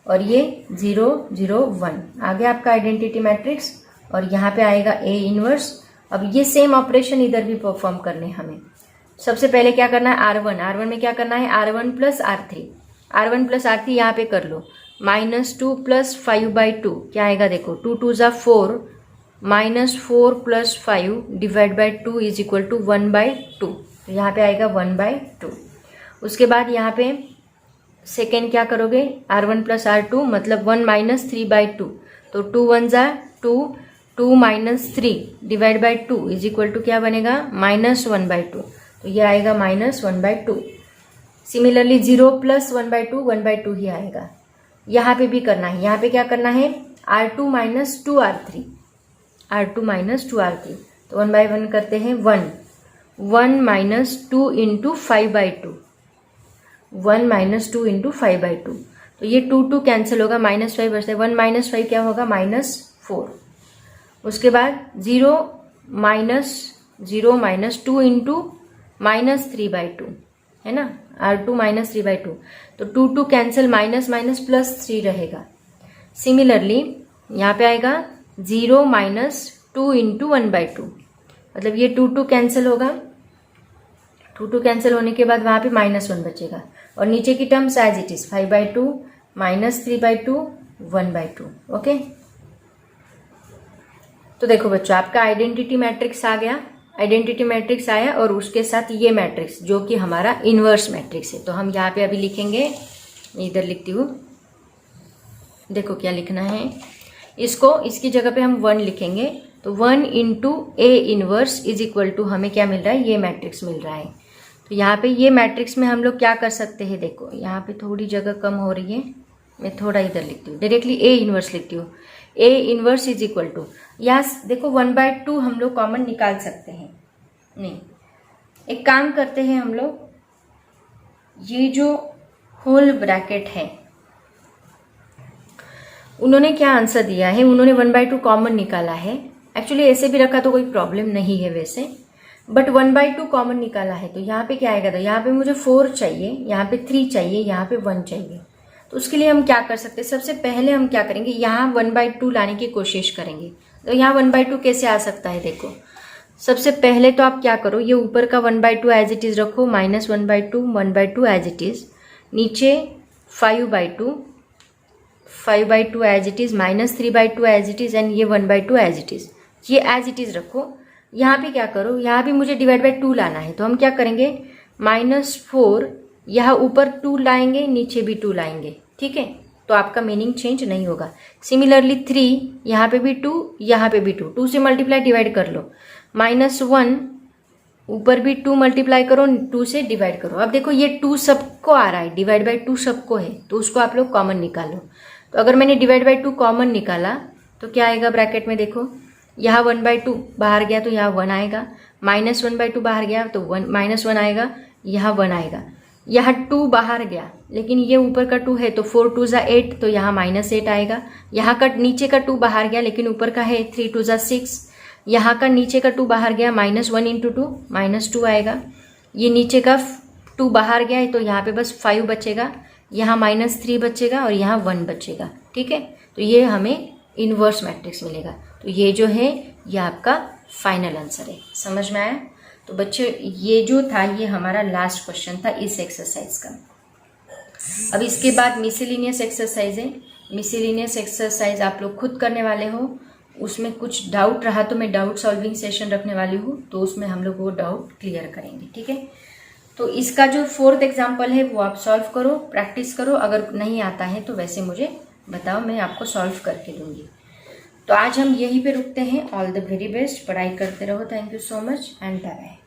और ये 0 0 1 आ गया आपका आइडेंटिटी मैट्रिक्स। और यहाँ पे आएगा A इनवर्स। अब ये सेम ऑपरेशन इधर भी परफॉर्म करने हमें। सबसे पहले क्या करना है, R1 में क्या करना है, R1 प्लस R3 यहाँ पे कर लो, -2 प्लस 5/2 क्या आएगा देखो, 2 2 जा 4, -4 plus 5 divide by 2 is equal to 1/2, तो यहाँ पे आएगा 1/2। उसके बाद यहाँ पे सेकेंड क्या करोगे, R1 प्लस R2 मतलब 1 माइनस 3/2, तो 2 1 जा 2, 2 minus 3 divide by 2 is equal to क्या बनेगा, -1/2, तो ये आएगा -1/2। सिमिलरली 0 प्लस 1/2 1/2 ही आएगा। यहाँ पे भी करना है, यहाँ पे क्या करना है, R2 माइनस 2 R3, तो 1/1 करते हैं, 1 माइनस 2 इंटू 5/2, 1 माइनस 2 इंटू 5/2, तो ये 2 2 कैंसिल होगा, -5 बचता है, 1 माइनस 5 क्या होगा, -4। उसके बाद 0 माइनस 2 इंटू -3/2 है ना, R2 -3/2, तो 2 कैंसिल, माइनस माइनस +3 रहेगा। सिमिलरली यहाँ पे आएगा 0 - 2 इंटू 1/2, मतलब ये 2 कैंसिल होगा, 2 कैंसिल होने के बाद वहाँ पे -1 बचेगा, और नीचे की terms as it is 5/2 -3/2 1/2। Okay, तो देखो बच्चों, आपका आइडेंटिटी मैट्रिक्स आ गया, आइडेंटिटी मैट्रिक्स आया, और उसके साथ ये मैट्रिक्स जो कि हमारा इन्वर्स मैट्रिक्स है। तो हम यहाँ पे अभी लिखेंगे, इधर लिखती हूँ, देखो क्या लिखना है इसको, इसकी जगह पे हम 1 लिखेंगे, तो 1 into A inverse is equal to हमें क्या मिल रहा है, ये मैट्रिक्स मिल रहा है। तो यहाँ पे ये मैट्रिक्स में हम लोग क्या कर सकते हैं, देखो यहाँ पे थोड़ी जगह कम हो रही है, मैं थोड़ा इधर लिखती हूँ, डायरेक्टली A इनवर्स लिखती हूँ। A inverse is equal to, यहाँ देखो 1/2 हम लोग कॉमन निकाल सकते हैं, नहीं, एक काम करते हैं हम लोग, ये जो होल ब्रैकेट है उन्होंने क्या आंसर दिया है, उन्होंने 1/2 कॉमन निकाला है। एक्चुअली ऐसे भी रखा तो कोई प्रॉब्लम नहीं है वैसे, बट 1/2 कॉमन निकाला है, तो यहाँ पे क्या आएगा, तो यहाँ पे मुझे 4 चाहिए, यहाँ पे 3 चाहिए, यहाँ पे 1 चाहिए। तो उसके लिए हम क्या कर सकते हैं, सबसे पहले हम क्या करेंगे, यहाँ 1/2 लाने की कोशिश करेंगे। तो यहाँ 1/2 कैसे आ सकता है, देखो सबसे पहले तो आप क्या करो, ये ऊपर का 1/2 एज इट इज रखो, -1/2 1/2 एज इट इज, नीचे 5/2 as it is, -3/2 as it is, and ये 1/2 एज इट इज, ये एज इट इज रखो। यहाँ पे क्या करो, यहाँ भी मुझे डिवाइड बाय 2 लाना है, तो हम क्या करेंगे, -4, यहाँ ऊपर 2 लाएंगे, नीचे भी 2 लाएंगे, ठीक है, तो आपका मीनिंग चेंज नहीं होगा। सिमिलरली 3, यहाँ पे भी 2, यहाँ पे भी 2, 2 से मल्टीप्लाई डिवाइड कर लो, -1, ऊपर भी 2 मल्टीप्लाई करो, 2 से डिवाइड करो। अब देखो ये 2 सबको आ रहा है, डिवाइड बाय 2 सबको है, तो उसको आप लोग कॉमन निकालो। तो अगर मैंने डिवाइड बाय 2 कॉमन निकाला तो क्या आएगा ब्रैकेट में, देखो यहाँ 1/2 बाहर गया तो यहाँ 1 आएगा, -1/2 बाहर गया तो -1 आएगा, यहाँ 1 आएगा, यहाँ 2 बाहर गया लेकिन ये ऊपर का 2 है तो 4 2 ज़ा 8, तो यहाँ -8 आएगा, यहाँ का नीचे का 2 बाहर गया लेकिन ऊपर का है 3 2 ज़ा 6, यहाँ का नीचे का 2 बाहर गया, -1 इंटू 2 -2 आएगा, ये नीचे का 2 बाहर गया है तो यहाँ पे बस 5 बचेगा, यहाँ -3 बचेगा और यहाँ 1 बचेगा, ठीक है। तो ये हमें इन्वर्स मैट्रिक्स मिलेगा। तो ये जो है ये आपका फाइनल आंसर है, समझ में आया। तो बच्चे ये जो था ये हमारा लास्ट क्वेश्चन था इस एक्सरसाइज का। अब इसके बाद मिसलिनियस एक्सरसाइज है, मिसलिनियस एक्सरसाइज आप लोग खुद करने वाले हो, उसमें कुछ डाउट रहा तो मैं डाउट सॉल्विंग सेशन रखने वाली हूँ, तो उसमें हम लोग वो डाउट क्लियर करेंगे, ठीक है। तो इसका जो 4th एग्जाम्पल है वो आप सॉल्व करो, प्रैक्टिस करो, अगर नहीं आता है तो वैसे मुझे बताओ, मैं आपको सॉल्व करके दूंगी। तो आज हम यहीं पे रुकते हैं। ऑल द वेरी बेस्ट, पढ़ाई करते रहो। Thank you so much and bye bye.